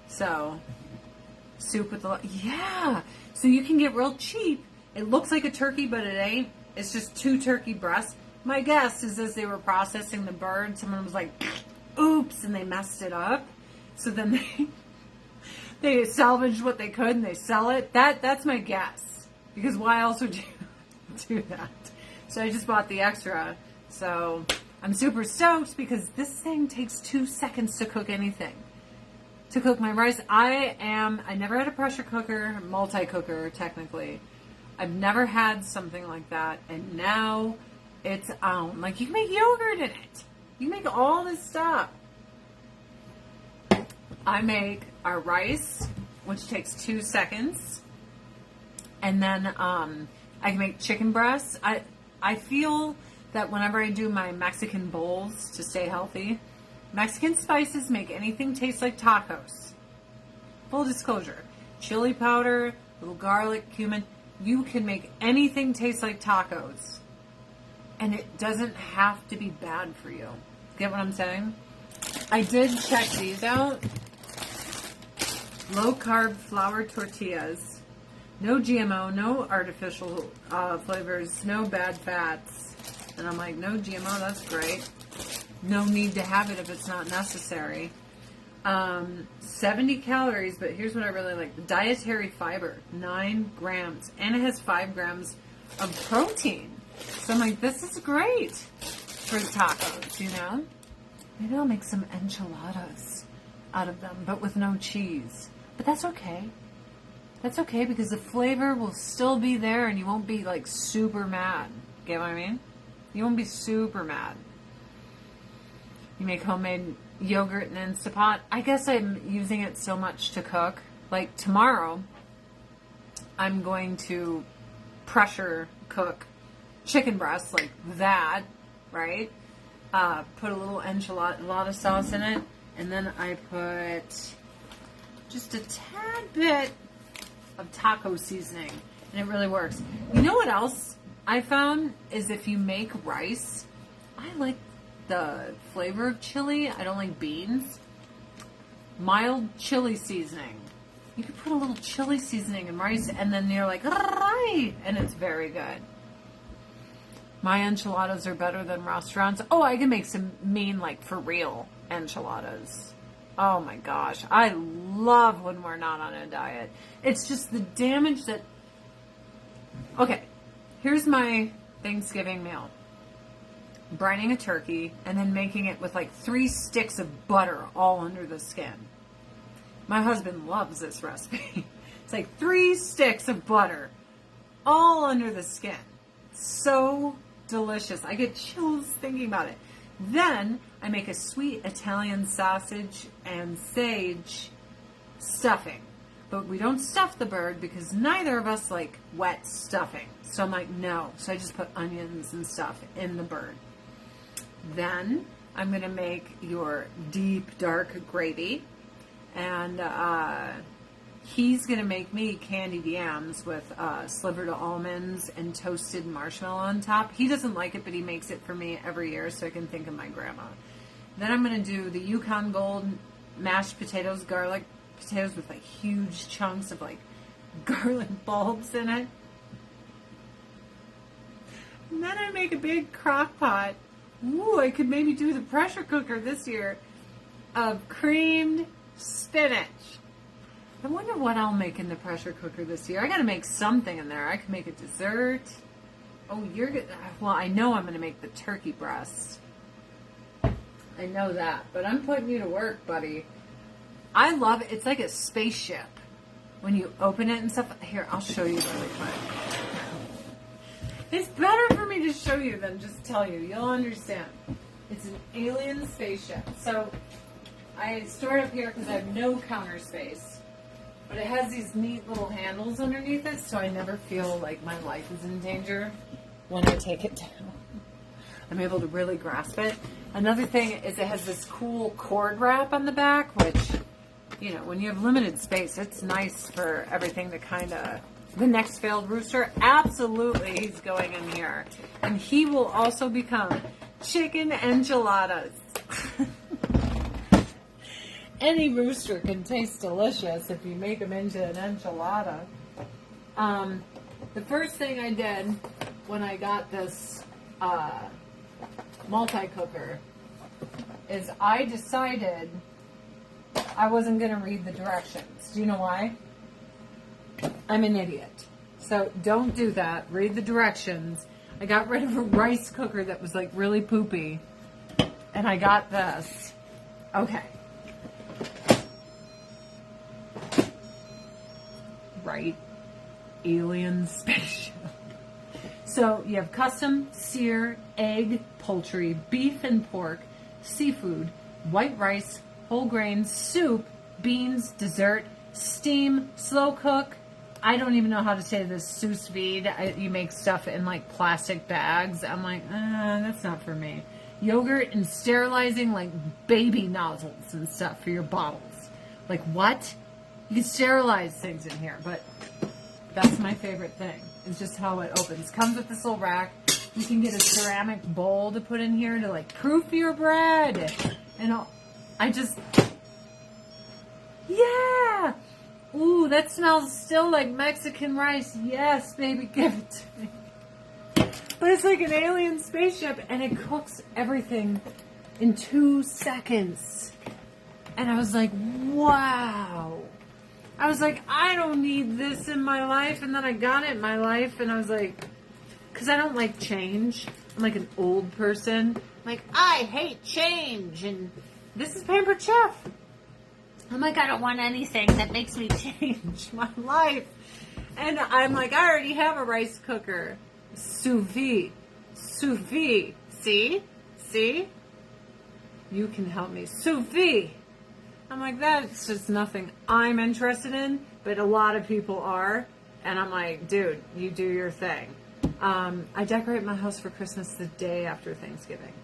So, soup with yeah. So you can get real cheap. It looks like a turkey, but it ain't. It's just 2 turkey breasts. My guess is as they were processing the bird, someone was like, oops, and they messed it up. So then they salvaged what they could and they sell it. That's my guess. Because why else would you do that? So I just bought the extra. So I'm super stoked because this thing takes 2 seconds to cook anything. To cook my rice. I never had a pressure cooker, multi-cooker technically. I've never had something like that. And now it's like you can make yogurt in it. You can make all this stuff. I make our rice, which takes 2 seconds. And then I can make chicken breasts. I feel that whenever I do my Mexican bowls to stay healthy, Mexican spices make anything taste like tacos. Full disclosure. Chili powder, little garlic, cumin. You can make anything taste like tacos. And it doesn't have to be bad for you. Get what I'm saying? I did check these out. Low carb flour tortillas. No GMO, no artificial flavors, no bad fats. And I'm like, no GMO, that's great. No need to have it if it's not necessary. 70 calories, but here's what I really like. Dietary fiber, 9 grams. And it has 5 grams of protein. So I'm like, this is great for tacos, you know? Maybe I'll make some enchiladas out of them, but with no cheese. But that's okay. That's okay because the flavor will still be there and you won't be like super mad. Get what I mean? You won't be super mad. You make homemade yogurt in an Instapot. I guess I'm using it so much to cook. Like tomorrow, I'm going to pressure cook chicken breasts like that, right? Put a little enchilada sauce in it. And then I put just a tad bit of taco seasoning. And it really works. You know what else I found is if you make rice, I like the flavor of chili. I don't like beans. Mild chili seasoning. You could put a little chili seasoning in rice and then you're like, and it's very good. My enchiladas are better than restaurants. Oh, I can make some mean, like, for real enchiladas. Oh, my gosh. I love when we're not on a diet. It's just the damage that... Okay, here's my Thanksgiving meal. Brining a turkey and then making it with, like, 3 sticks of butter all under the skin. My husband loves this recipe. It's like 3 sticks of butter all under the skin. So delicious. I get chills thinking about it. Then I make a sweet Italian sausage and sage stuffing. But we don't stuff the bird because neither of us like wet stuffing. So I'm like, no. So I just put onions and stuff in the bird. Then I'm going to make your deep, dark gravy. And he's going to make me candied yams with slivered almonds and toasted marshmallow on top. He doesn't like it, but he makes it for me every year so I can think of my grandma. Then I'm going to do the Yukon Gold mashed potatoes, garlic potatoes with like huge chunks of like garlic bulbs in it. And then I make a big crock pot. Ooh, I could maybe do the pressure cooker this year of creamed spinach. I wonder what I'll make in the pressure cooker this year. I gotta make something in there. I could make a dessert. Oh, you're good. Well, I know I'm gonna make the turkey breast. I know that, but I'm putting you to work, buddy. I love it. It's like a spaceship when you open it and stuff. Here, I'll show you really quick. It's better for me to show you than just tell you. You'll understand. It's an alien spaceship. So I store it up here because I have no counter space. But it has these neat little handles underneath it, so I never feel like my life is in danger when I take it down. I'm able to really grasp it. Another thing is it has this cool cord wrap on the back, which, you know, when you have limited space, it's nice for everything to kind of... The next failed rooster, absolutely he's going in here. And he will also become chicken enchiladas. Any rooster can taste delicious if you make them into an enchilada. The first thing I did when I got this multi-cooker is I decided I wasn't going to read the directions. Do you know why? I'm an idiot. So don't do that. Read the directions. I got rid of a rice cooker that was like really poopy. And I got this. Okay. Right. Alien spaceship. So you have custom, sear, egg, poultry, beef and pork, seafood, white rice, whole grains, soup, beans, dessert, steam, slow cook. I don't even know how to say this, sous vide. You make stuff in like plastic bags. I'm like, that's not for me. Yogurt and sterilizing like baby nozzles and stuff for your bottles. Like what? You can sterilize things in here, but that's my favorite thing. It's just how it opens. Comes with this little rack. You can get a ceramic bowl to put in here to like proof your bread. And yeah! Ooh, that smells still like Mexican rice. Yes, baby, give it to me. But it's like an alien spaceship, and it cooks everything in 2 seconds. And I was like, wow. I was like, I don't need this in my life. And then I got it in my life, and I was like, because I don't like change. I'm like an old person. I'm like, I hate change. And this is Pampered Chef. I'm like, I don't want anything that makes me change my life. And I'm like, I already have a rice cooker. Sous vide. Sous vide. See? See? You can help me. Sous vide. I'm like, that's just nothing I'm interested in, but a lot of people are. And I'm like, dude, you do your thing. I decorate my house for Christmas the day after Thanksgiving.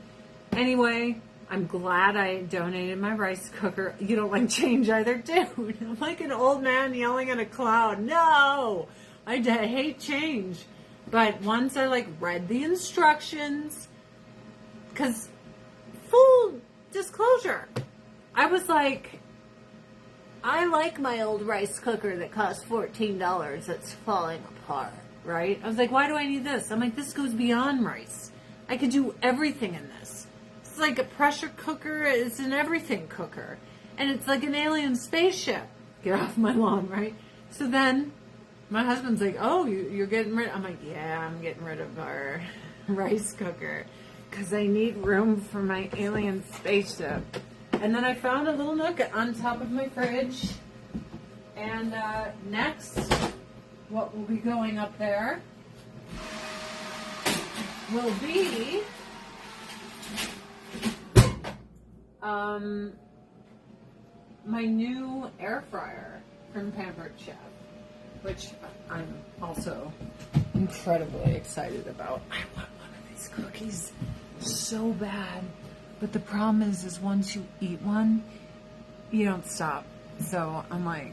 Anyway, I'm glad I donated my rice cooker. You don't like change either, dude. I'm like an old man yelling at a cloud. No, I hate change. But once I like read the instructions, because full disclosure, I was like, I like my old rice cooker that cost $14 that's falling apart, right? I was like, why do I need this? I'm like, this goes beyond rice. I could do everything in this. It's like a pressure cooker. It's an everything cooker. And it's like an alien spaceship. Get off my lawn, right? So then my husband's like, oh, you're getting rid. I'm like, yeah, I'm getting rid of our rice cooker because I need room for my alien spaceship. And then I found a little nook on top of my fridge. And next, what will be going up there will be my new air fryer from Pampered Chef, which I'm also incredibly excited about. I want one of these cookies so bad. But the problem is once you eat one, you don't stop. So I'm like,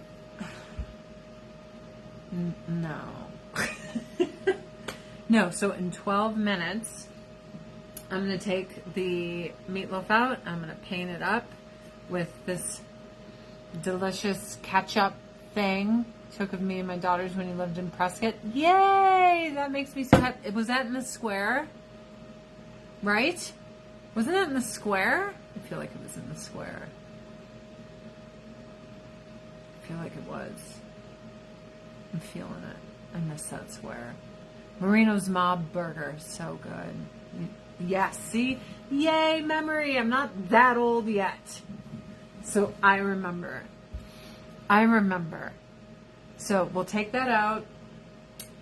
no. No, so in 12 minutes, I'm going to take the meatloaf out. I'm going to paint it up with this delicious ketchup thing. Took of me and my daughters when he lived in Prescott. Yay! That makes me so happy. Was that in the square? Right? Wasn't that in the square? I feel like it was in the square. I feel like it was. I'm feeling it. I miss that square. Marino's Mob Burger. So good. Yes, see? Yay, memory. I'm not that old yet. So I remember. So we'll take that out,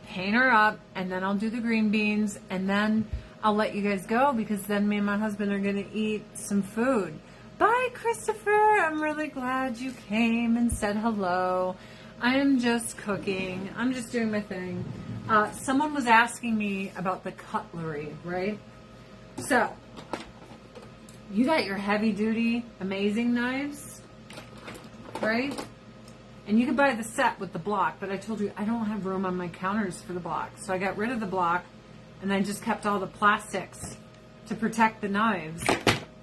paint her up, and then I'll do the green beans, and then I'll let you guys go because then me and my husband are going to eat some food. Bye, Christopher. I'm really glad you came and said hello. I am just cooking. I'm just doing my thing. Someone was asking me about the cutlery, right? So, you got your heavy duty, amazing knives, right? And you could buy the set with the block, but I told you I don't have room on my counters for the block. So I got rid of the block and I just kept all the plastics to protect the knives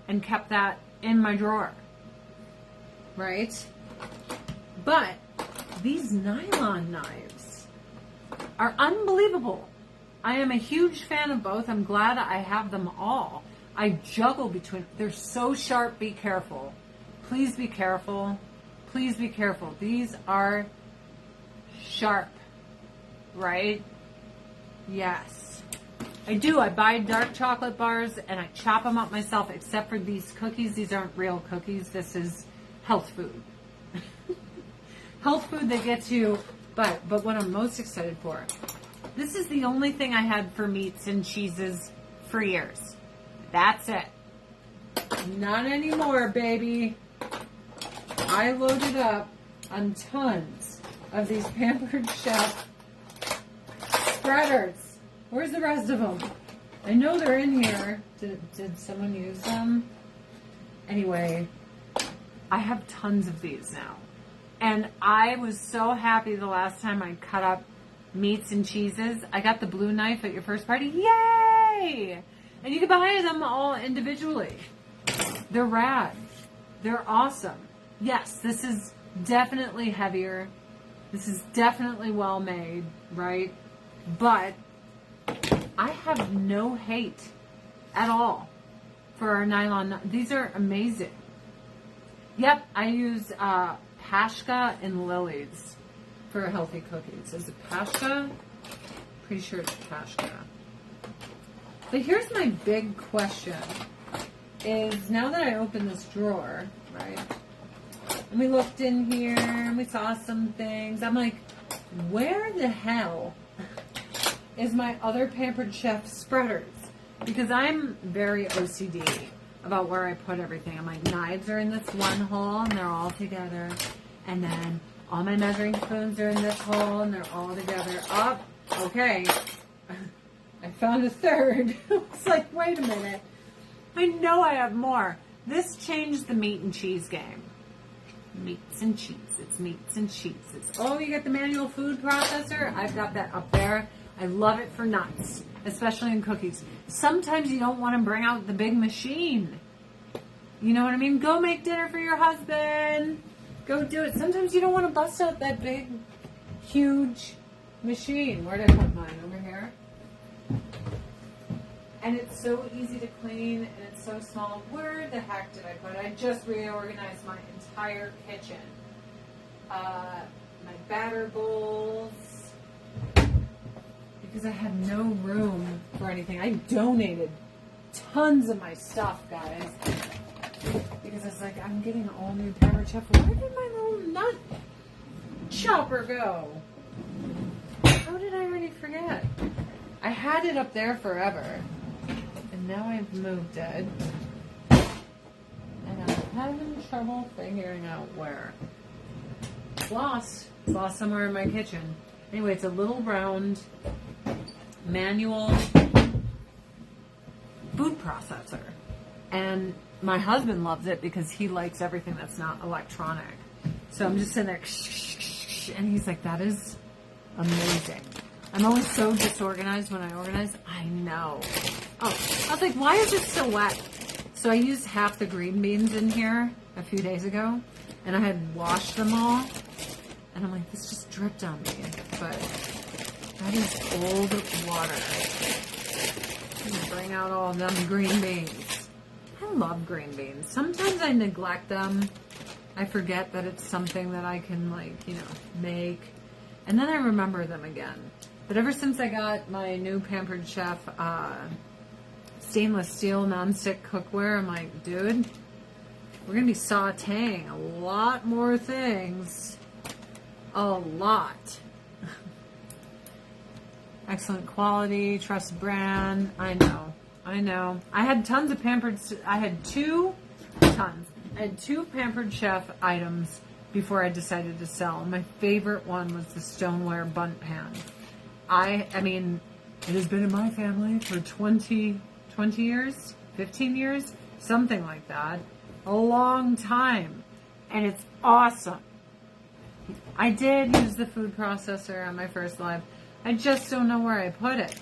and kept that in my drawer, right? But these nylon knives are unbelievable. I am a huge fan of both. I'm glad I have them all. I juggle between, they're so sharp, be careful. Please be careful. Please be careful. These are sharp, right? Yes. I do. I buy dark chocolate bars and I chop them up myself, except for these cookies. These aren't real cookies. This is health food. Health food that gets you, but what I'm most excited for, this is the only thing I had for meats and cheeses for years. That's it. Not anymore, baby. I loaded up on tons of these Pampered Chef spreaders. Where's the rest of them? I know they're in here. Did someone use them? Anyway, I have tons of these now. And I was so happy the last time I cut up meats and cheeses. I got the blue knife at your first party. Yay! And you can buy them all individually. They're rad. They're awesome. Yes, this is definitely heavier. This is definitely well made, right? But I have no hate at all for our nylon. These are amazing. Yep, I use Pashka and Lily's for healthy cookies. Is it Pashka? Pretty sure it's Pashka. But here's my big question. Is now that I opened this drawer, right? And we looked in here and we saw some things. I'm like, where the hell is my other Pampered Chef spreaders? Because I'm very OCD about where I put everything. I'm like, knives are in this one hole and they're all together. And then all my measuring spoons are in this hole and they're all together. Oh, okay. I found a third. It's like, wait a minute. I know I have more. This changed the meat and cheese game. Meats and cheese. It's meats and cheeses. Oh, you got the manual food processor? I've got that up there. I love it for nuts, especially in cookies. Sometimes you don't want to bring out the big machine. You know what I mean? Go make dinner for your husband. Go do it. Sometimes you don't want to bust out that big, huge machine. Where did I put mine? Over here? And it's so easy to clean, and it's so small. Where the heck did I put it? I just reorganized my entire kitchen. My batter bowls, because I had no room for anything. I donated tons of my stuff, guys, because it's like, I'm getting an all new Pampered Chef. Where did my little nut chopper go? How did I already forget? I had it up there forever. Now I've moved it, and I'm having trouble figuring out where. It's lost somewhere in my kitchen. Anyway, it's a little round manual food processor, and my husband loves it because he likes everything that's not electronic. So I'm just sitting there, and he's like, that is amazing. I'm always so disorganized when I organize. I know. Oh, I was like, why is it so wet? So I used half the green beans in here a few days ago, and I had washed them all. And I'm like, this just dripped on me. But that is old water. I'm going to bring out all of them green beans. I love green beans. Sometimes I neglect them. I forget that it's something that I can, like, you know, make. And then I remember them again. But ever since I got my new Pampered Chef stainless steel nonstick cookware, I'm like, dude, we're going to be sauteing a lot more things. A lot. Excellent quality, trusted brand. I know. I had tons of Pampered, I had tons. I had 2 Pampered Chef items before I decided to sell. My favorite one was the stoneware bundt pan. I mean, it has been in my family for 20 years, 15 years, something like that. A long time. And it's awesome. I did use the food processor on my first live. I just don't know where I put it.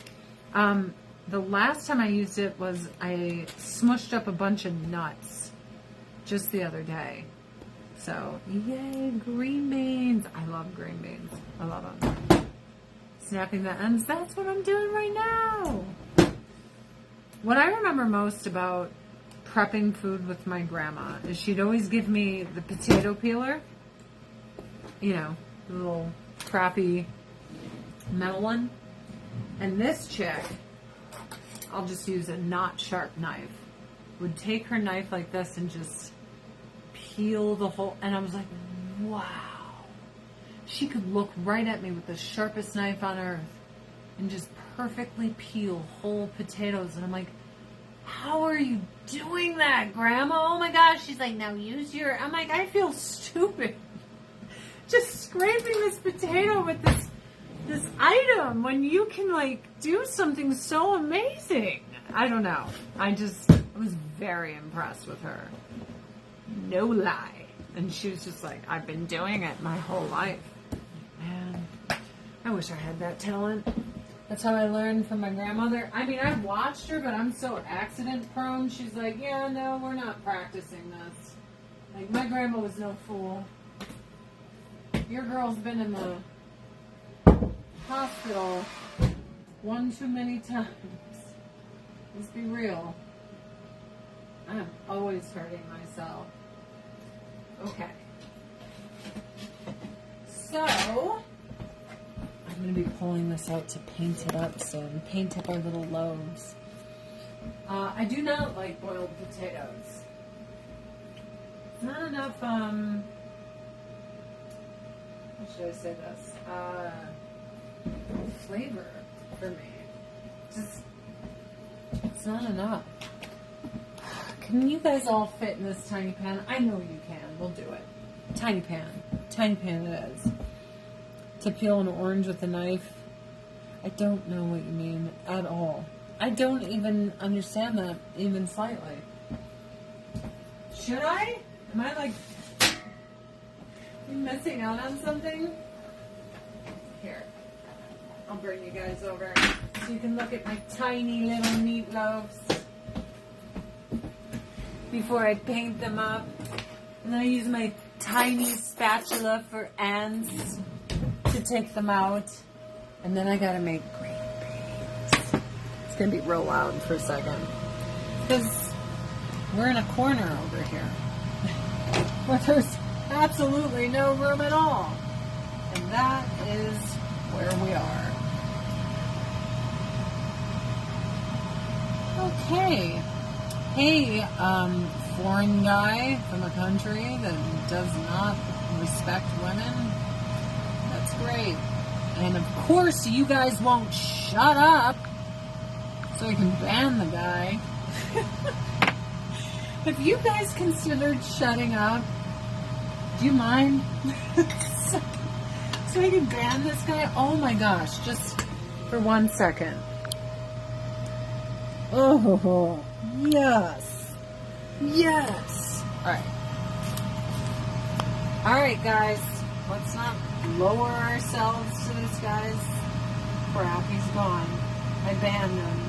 The last time I used it was I smushed up a bunch of nuts just the other day. So, yay, green beans. I love green beans. I love them. Snapping the ends, that's what I'm doing right now. What I remember most about prepping food with my grandma is she'd always give me the potato peeler. You know, the little crappy metal one. And this chick, I'll just use a not sharp knife, would take her knife like this and just peel the whole, and I was like, wow. She could look right at me with the sharpest knife on earth and just perfectly peel whole potatoes. And I'm like, how are you doing that, Grandma? Oh my gosh. She's like, now use your, I'm like, I feel stupid. Just scraping this potato with this item when you can like do something so amazing. I don't know. I was very impressed with her. No lie. And she was just like, I've been doing it my whole life. Man, I wish I had that talent. That's how I learned from my grandmother. I mean, I've watched her, but I'm so accident prone. She's like, yeah, no, we're not practicing this. Like, my grandma was no fool. Your girl's been in the hospital one too many times. Let's be real. I'm always hurting myself. Okay. So, I'm going to be pulling this out to paint it up soon. Paint up our little loaves. I do not like boiled potatoes. It's not enough, how should I say this? Flavor for me. Just, it's not enough. Can you guys all fit in this tiny pan? I know you can. We'll do it. Tiny pan. Tiny pan it is. To peel an orange with a knife. I don't know what you mean at all. I don't even understand that even slightly. Should I? Am I like missing out on something? Here. I'll bring you guys over so you can look at my tiny little meatloaves before I paint them up. And then I use my tiny spatula for ants to take them out. And then I gotta make green beans. It's gonna be real loud for a second. Because we're in a corner over here where there's absolutely no room at all. And that is where we are. Okay. Hey, foreign guy from a country that does not respect women. That's great. And of course, you guys won't shut up, so we can ban the guy. Have you guys considered shutting up? Do you mind? So we can ban this guy? Oh my gosh, just for 1 second. Oh, yes. Yes. Alright. Alright, guys. Let's not lower ourselves to this guy's crap. He's gone. I banned him.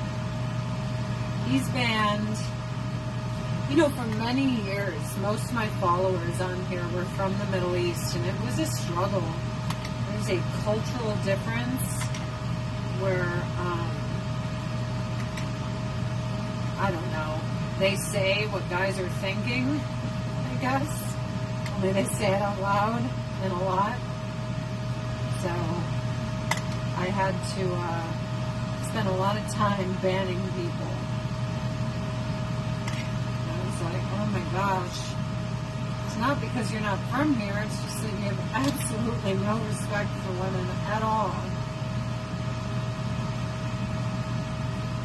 He's banned. You know, for many years, most of my followers on here were from the Middle East, and it was a struggle. There's a cultural difference where, I don't know, they say what guys are thinking, I guess. Only they say it out loud and a lot. So, I had to spend a lot of time banning people. Like, oh my gosh, it's not because you're not from here, it's just that you have absolutely no respect for women at all.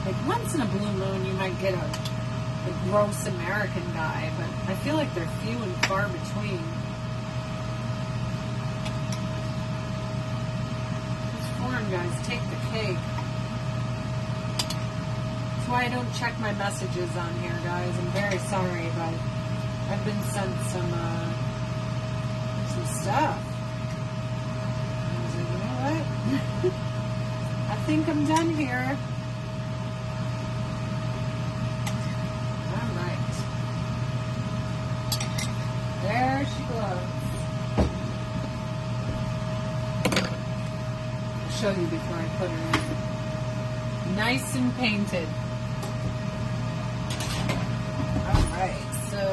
Like, once in a blue moon, you might get a the gross American guy, but I feel like they're few and far between. These foreign guys take the cake. That's why I don't check my messages on here, guys. I'm very sorry, but I've been sent some stuff. I was like, you know what? I think I'm done here. Alright. There she goes. I'll show you before I put her in. Nice and painted. Alright, so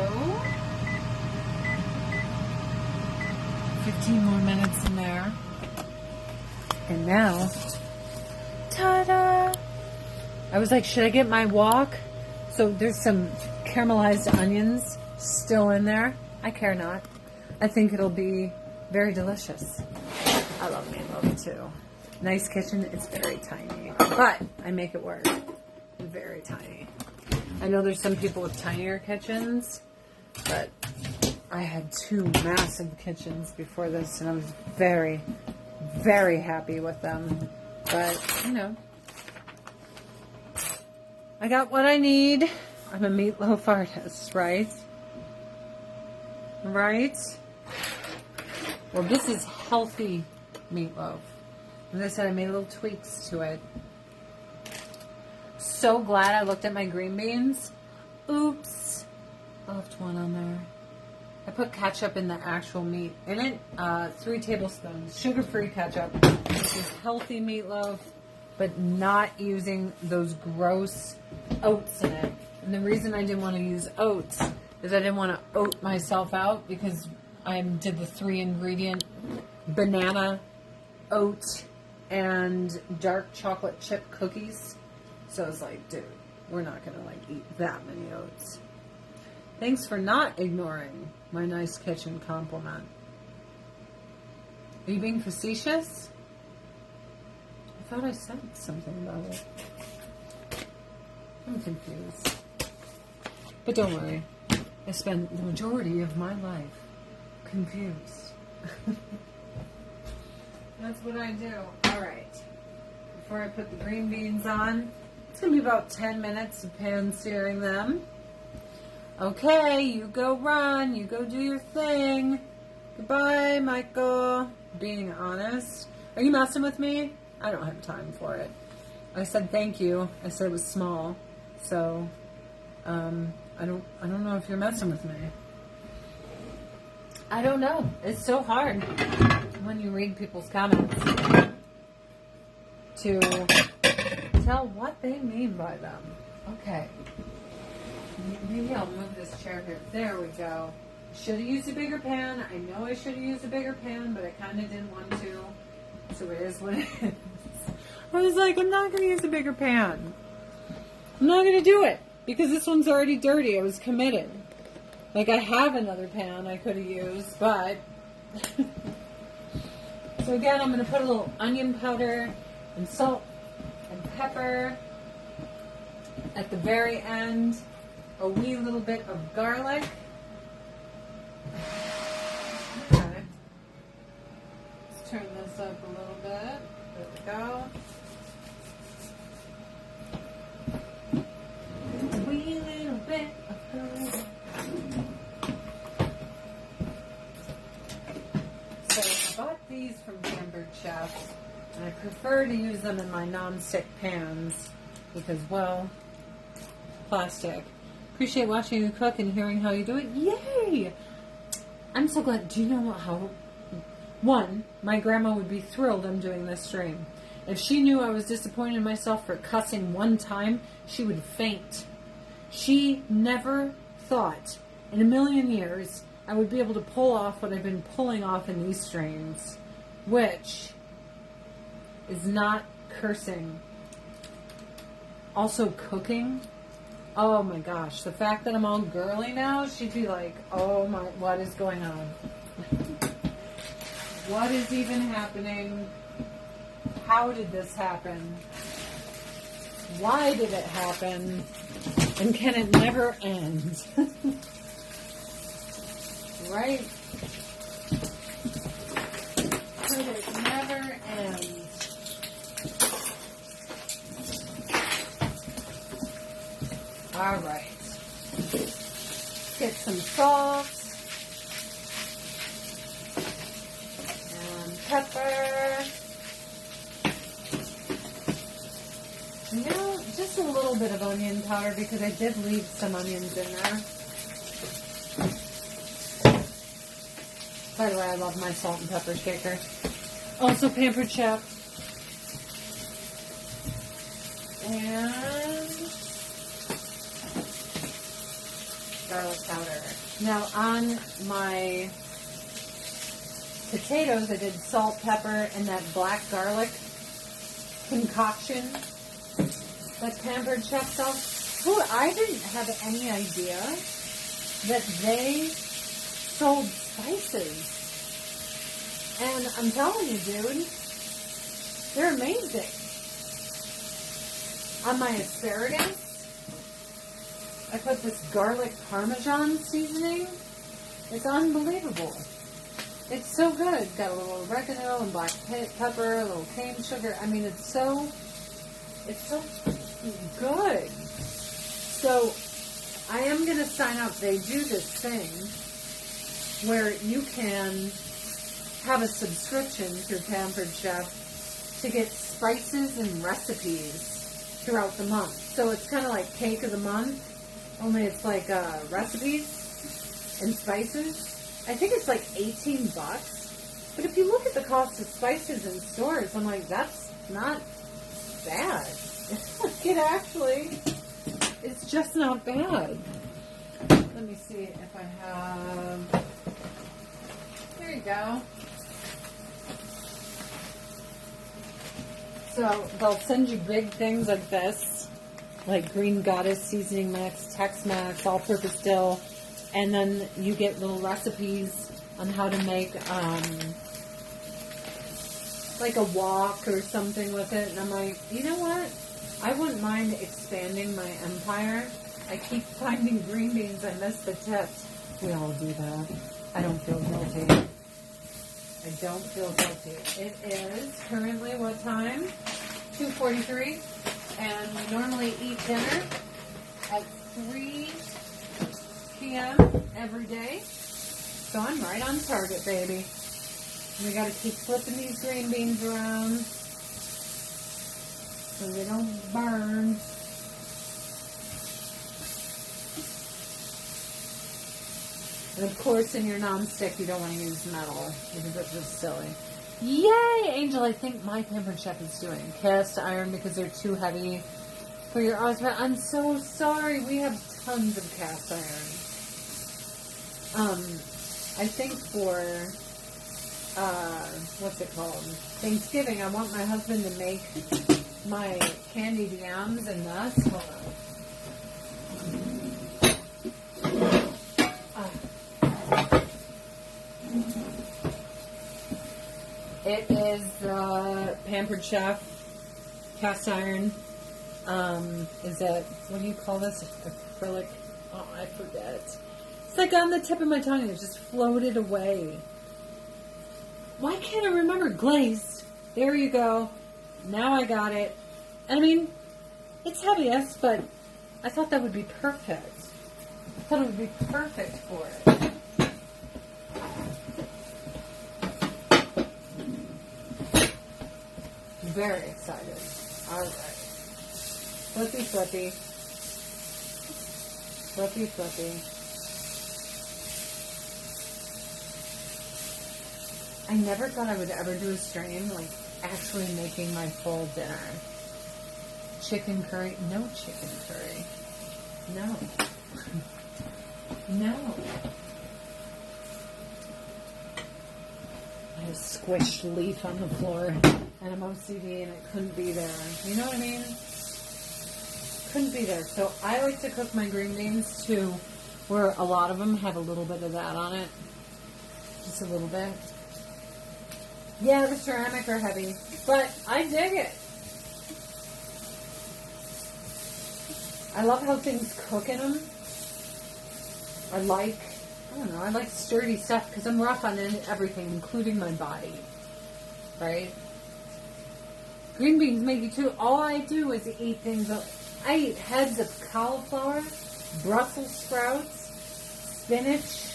15 more minutes in there. And now, ta-da! I was like, should I get my wok? So there's some caramelized onions still in there. I care not. I think it'll be very delicious. I love meatloaf too. Nice kitchen. It's very tiny, but I make it work. Very tiny. I know there's some people with tinier kitchens, but I had 2 massive kitchens before this, and I was very, very happy with them. But, you know, I got what I need. I'm a meatloaf artist, right? Right? Well, this is healthy meatloaf. As I said, I made little tweaks to it. So glad I looked at my green beans. Oops. I left one on there. I put ketchup in the actual meat in it. 3 tablespoons. Sugar-free ketchup. This is healthy meatloaf, but not using those gross oats in it. And the reason I didn't want to use oats is I didn't want to oat myself out, because I did the 3-ingredient banana, oat, and dark chocolate chip cookies. So I was like, dude, we're not going to like eat that many oats. Thanks for not ignoring my nice kitchen compliment. Are you being facetious? I thought I said something about it. I'm confused. But don't worry. I spent the majority of my life confused. That's what I do. Alright. Before I put the green beans on, it's going to be about 10 minutes of pan searing them. Okay, you go run. You go do your thing. Goodbye, Michael. Being honest. Are you messing with me? I don't have time for it. I said thank you. I said it was small. So, I don't know if you're messing with me. I don't know. It's so hard when you read people's comments to tell what they mean by them. Okay. Maybe I'll move this chair here. There we go. Should have used a bigger pan. I know I should have used a bigger pan, but I kind of didn't want to. So it is what it is. I was like, I'm not going to use a bigger pan. I'm not going to do it because this one's already dirty. I was committed. Like, I have another pan I could have used, but... So again, I'm going to put a little onion powder and salt and pepper at the very end. A wee little bit of garlic. Okay. Let's turn this up a little bit. There we go. A wee little bit of garlic. So I bought these from Hamburg Chefs, and I prefer to use them in my non-stick pans because, well, plastic. Appreciate watching you cook and hearing how you do it. Yay! I'm so glad. Do you know how... One, my grandma would be thrilled I'm doing this stream. If she knew I was disappointed in myself for cussing one time, she would faint. She never thought in a million years I would be able to pull off what I've been pulling off in these streams, which is not cursing. Also cooking. Oh my gosh, the fact that I'm all girly now, she'd be like, oh my, what is going on? What is even happening? How did this happen? Why did it happen? And can it never end? Right? Could it never end? All right. Get some salt and pepper. You know, just a little bit of onion powder because I did leave some onions in there. By the way, I love my salt and pepper shaker. Also Pampered Chef. And garlic powder. Now on my potatoes, I did salt, pepper, and that black garlic concoction that Pampered Chef sells. Who I didn't have any idea that they sold spices. And I'm telling you, dude, they're amazing. On my asparagus, I put this garlic parmesan seasoning. It's unbelievable. It's so good. Got a little oregano and black pepper, a little cane sugar. I mean, it's so good. So I am going to sign up. They do this thing where you can have a subscription through Pampered Chef to get spices and recipes throughout the month. So it's kind of like Cake of the Month, only it's like recipes and spices. I think it's like $18. But if you look at the cost of spices in stores, I'm like, that's not bad. It actually, it's just not bad. Let me see if I have, there you go. So they'll send you big things like this, like Green Goddess Seasoning Mix, Tex-Mex, All-Purpose Dill, and then you get little recipes on how to make like a wok or something with it. And I'm like, you know what? I wouldn't mind expanding my empire. I keep finding green beans. I miss the tips. We all do that. I don't feel guilty. I don't feel guilty. It is currently what time? 2:43. And we normally eat dinner at 3 p.m. every day. So I'm right on target, baby. We got to keep flipping these green beans around so they don't burn. And of course, in your nonstick, you don't want to use metal because it's just silly. Yay, Angel! I think my Pampered Chef is doing cast iron because they're too heavy for your husband. I'm so sorry. We have tons of cast iron. I think for what's it called? Thanksgiving, I want my husband to make my candied yams and nuts. Hold on. It is the Pampered Chef cast iron. Is it, what do you call this? Acrylic? Oh, I forget. It's like on the tip of my tongue and it just floated away. Why can't I remember? Glazed. There you go. Now I got it. And I mean, it's heavy, yes, but I thought that would be perfect. I thought it would be perfect for it. Very excited. All right. Flippy, flippy. Flippy, flippy. I never thought I would ever do a stream like actually making my full dinner. Chicken curry? No chicken curry. No. No. I have squished leaf on the floor and I'm OCD and it couldn't be there. You know what I mean? Couldn't be there. So I like to cook my green beans too, where a lot of them have a little bit of that on it. Just a little bit. Yeah, the ceramic are heavy, but I dig it. I love how things cook in them. I don't know, I like sturdy stuff because I'm rough on everything, including my body. Right? Green beans make you too. All I do is eat things. I eat heads of cauliflower, Brussels sprouts, spinach,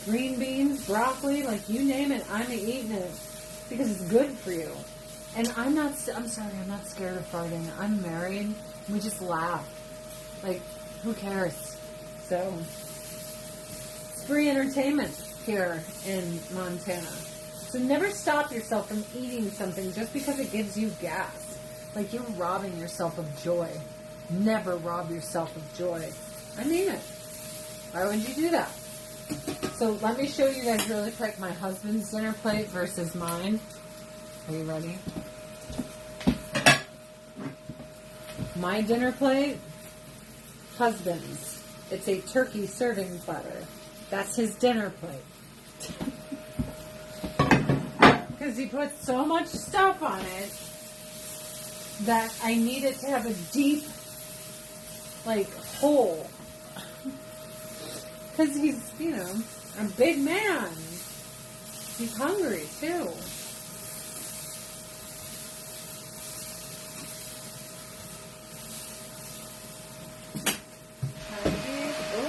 green beans, broccoli, like you name it, I'm eating it because it's good for you. And I'm sorry, I'm not scared of farting. I'm married. We just laugh. Like, who cares? So, it's free entertainment here in Montana. So never stop yourself from eating something just because it gives you gas. Like you're robbing yourself of joy. Never rob yourself of joy. I mean it. Why would you do that? So let me show you guys really quick my husband's dinner plate versus mine. Are you ready? My dinner plate, husband's. It's a turkey serving platter. That's his dinner plate. Because he puts so much stuff on it that I need it to have a deep, like, hole. Because he's, you know, a big man. He's hungry, too.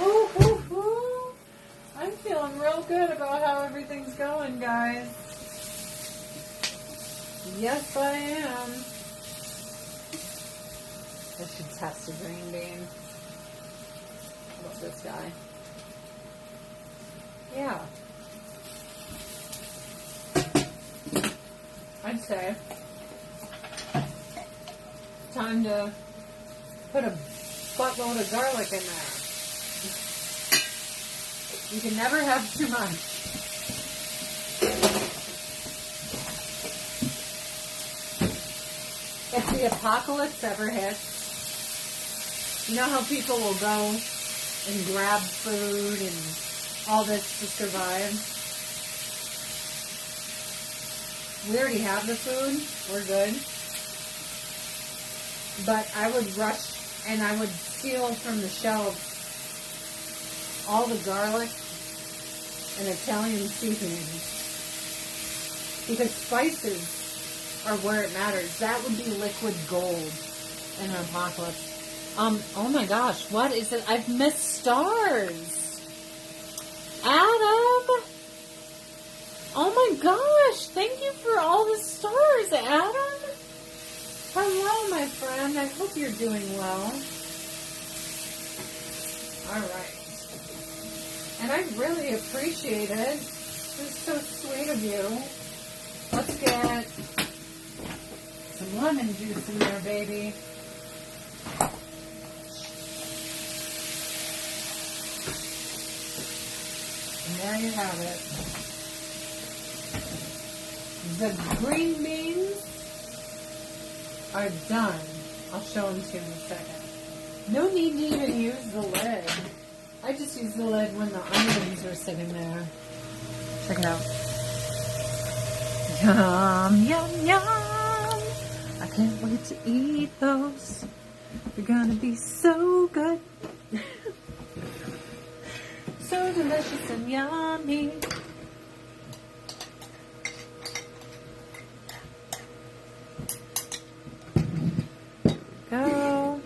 Ooh. I'm feeling real good about how everything's going, guys. Yes, I am. I should test a green bean. How about this guy? Yeah. I'd say time to put a buttload of garlic in there. You can never have too much. If the apocalypse ever hits, you know how people will go and grab food and all this to survive? We already have the food. We're good. But I would rush and I would steal from the shelves all the garlic and Italian seasonings. Because spices are where it matters. That would be liquid gold in an apocalypse. Oh my gosh, what is it? I've missed stars. Adam! Oh my gosh, thank you for all the stars, Adam. Hello, my friend. I hope you're doing well. Alright. And I really appreciate it. It's so sweet of you. Let's get some lemon juice in there, baby. And there you have it. The green beans are done. I'll show them to you in a second. No need to even use the lid. I just use the lid when the onions are sitting there. Check it out. Yum, yum, yum. I can't wait to eat those. They're gonna be so good. So delicious and yummy. Go.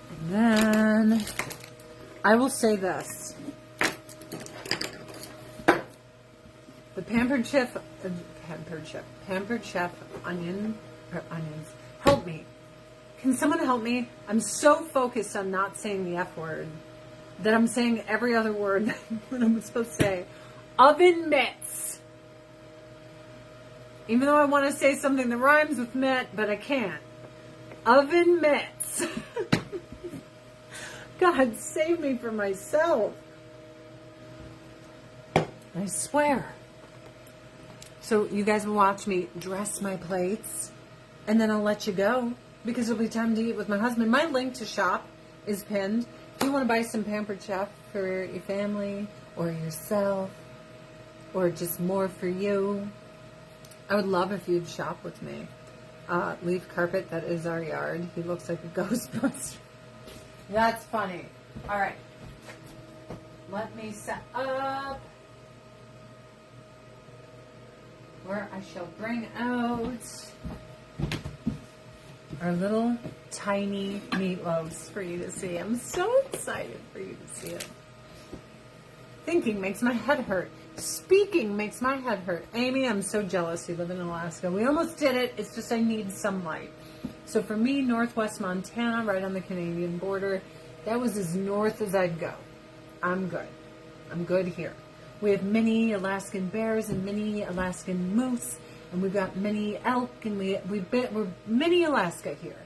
And then I will say this. The Pampered Chef onions. Help me. Can someone help me? I'm so focused on not saying the F word that I'm saying every other word that I'm supposed to say. Oven mitts. Even though I want to say something that rhymes with mitt, but I can't. Oven mitts. God, save me from myself. I swear. So you guys will watch me dress my plates, and then I'll let you go, because it'll be time to eat with my husband. My link to shop is pinned. If you want to buy some Pampered Chef for your family, or yourself, or just more for you, I would love if you'd shop with me. Leaf carpet, that is our yard. He looks like a Ghostbuster. That's funny. All right. Let me set up where I shall bring out our little tiny meatloaves for you to see. I'm so excited for you to see it. Thinking makes my head hurt. Speaking makes my head hurt. Amy, I'm so jealous you live in Alaska. We almost did it. It's just I need sunlight. So for me, Northwest Montana, right on the Canadian border, that was as north as I'd go. I'm good. I'm good here. We have many Alaskan bears and many Alaskan moose, and we've got many elk, and we're mini Alaska here.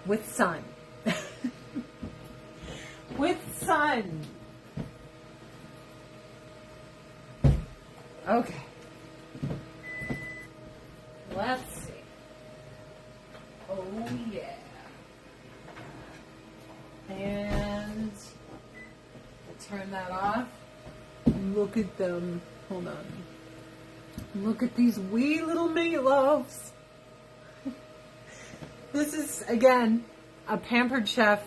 With sun. With sun. Okay. Let's see. Oh, yeah. And I'll turn that off. Look at them. Hold on. Look at these wee little meatloaves. This is, again, a Pampered Chef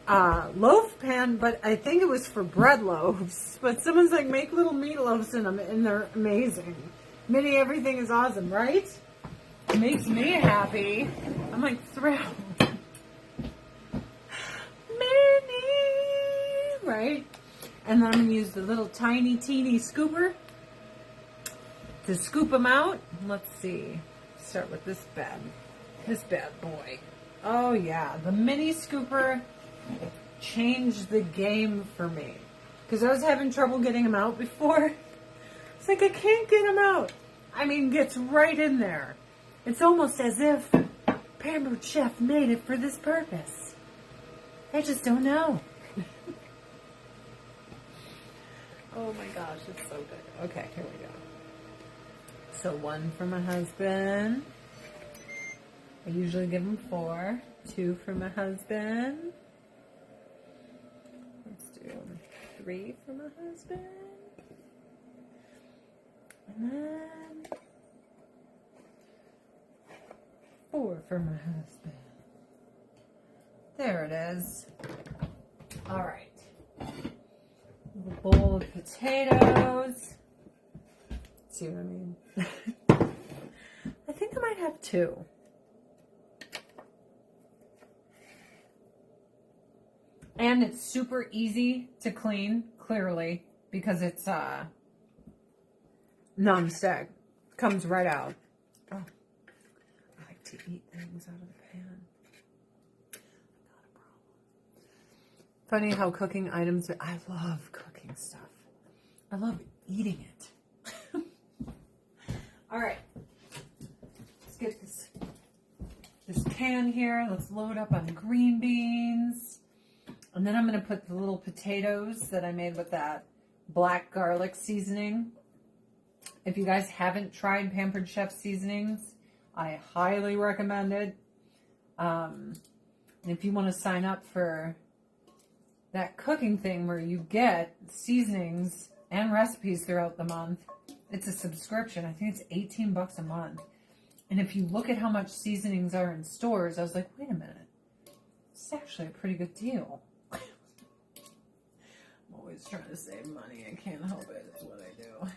loaf pan, but I think it was for bread loaves. But someone's like, make little meatloaves in them, and they're amazing. Mini everything is awesome, right? It makes me happy. I'm like thrilled. Mini, right? And then I'm going to use the little tiny, teeny scooper to scoop them out. Let's see. Start with this bad boy. Oh, yeah. The mini scooper changed the game for me. Because I was having trouble getting them out before. It's like I can't get them out. I mean, gets right in there. It's almost as if Pampered Chef made it for this purpose. I just don't know. Oh my gosh, it's so good. Okay, here we go. So one for my husband. I usually give him 4. 2 for my husband. Let's do 3 for my husband. And then 4 for my husband. There it is. All right. A bowl of potatoes. See what I mean? I think I might have 2. And it's super easy to clean, clearly, because it's non-stick. Comes right out. Oh, I like to eat things out of the pan. Not a problem. Funny how cooking items, I love cooking stuff. I love eating it. All right. Let's get this pan here. Let's load up on green beans. And then I'm going to put the little potatoes that I made with that black garlic seasoning. If you guys haven't tried Pampered Chef seasonings, I highly recommend it. And if you want to sign up for that cooking thing where you get seasonings and recipes throughout the month, it's a subscription. I think it's $18 a month. And if you look at how much seasonings are in stores, I was like, wait a minute. It's actually a pretty good deal. Always trying to save money. I can't help it. It's what I do.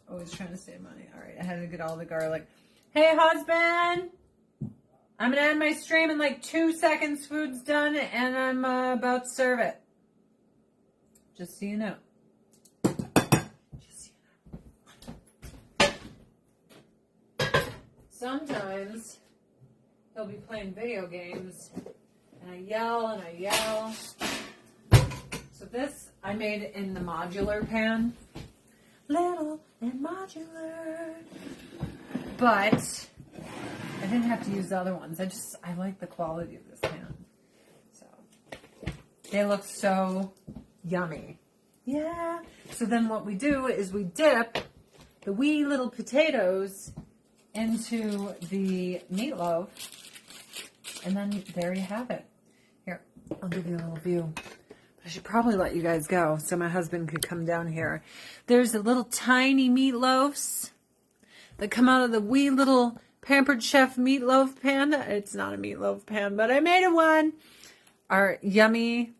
Always trying to save money. All right, I had to get all the garlic. Hey, husband! I'm going to end my stream in like 2 seconds. Food's done, and I'm about to serve it. Just so you know. Just so you know. Sometimes he'll be playing video games, and I yell and I yell. So this I made in the modular pan. Little and modular. But I didn't have to use the other ones. I like the quality of this pan. So they look so yummy. Yeah. So then what we do is we dip the wee little potatoes into the meatloaf. And then there you have it. Here, I'll give you a little view. I should probably let you guys go so my husband could come down here. There's the little tiny meatloaves that come out of the wee little Pampered Chef meatloaf pan. It's not a meatloaf pan, but I made it one. Our yummy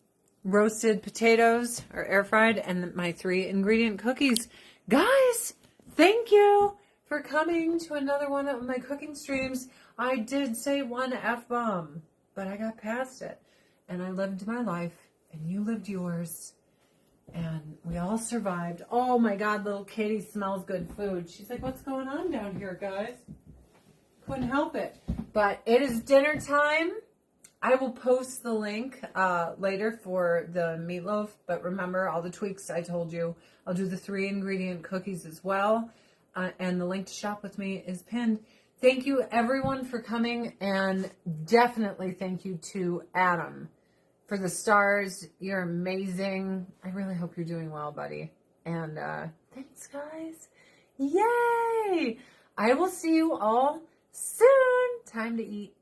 roasted potatoes are air fried, and my 3-ingredient cookies. Guys, thank you for coming to another one of my cooking streams. I did say one F-bomb, but I got past it. And I lived my life, and you lived yours. And we all survived. Oh my God, little Katie smells good food. She's like, what's going on down here, guys? Couldn't help it. But it is dinner time. I will post the link later for the meatloaf. But remember all the tweaks I told you. I'll do the 3-ingredient cookies as well. And the link to shop with me is pinned. Thank you, everyone, for coming. And definitely thank you to Adam for the stars. You're amazing. I really hope you're doing well, buddy. And thanks, guys. Yay! I will see you all soon. Time to eat.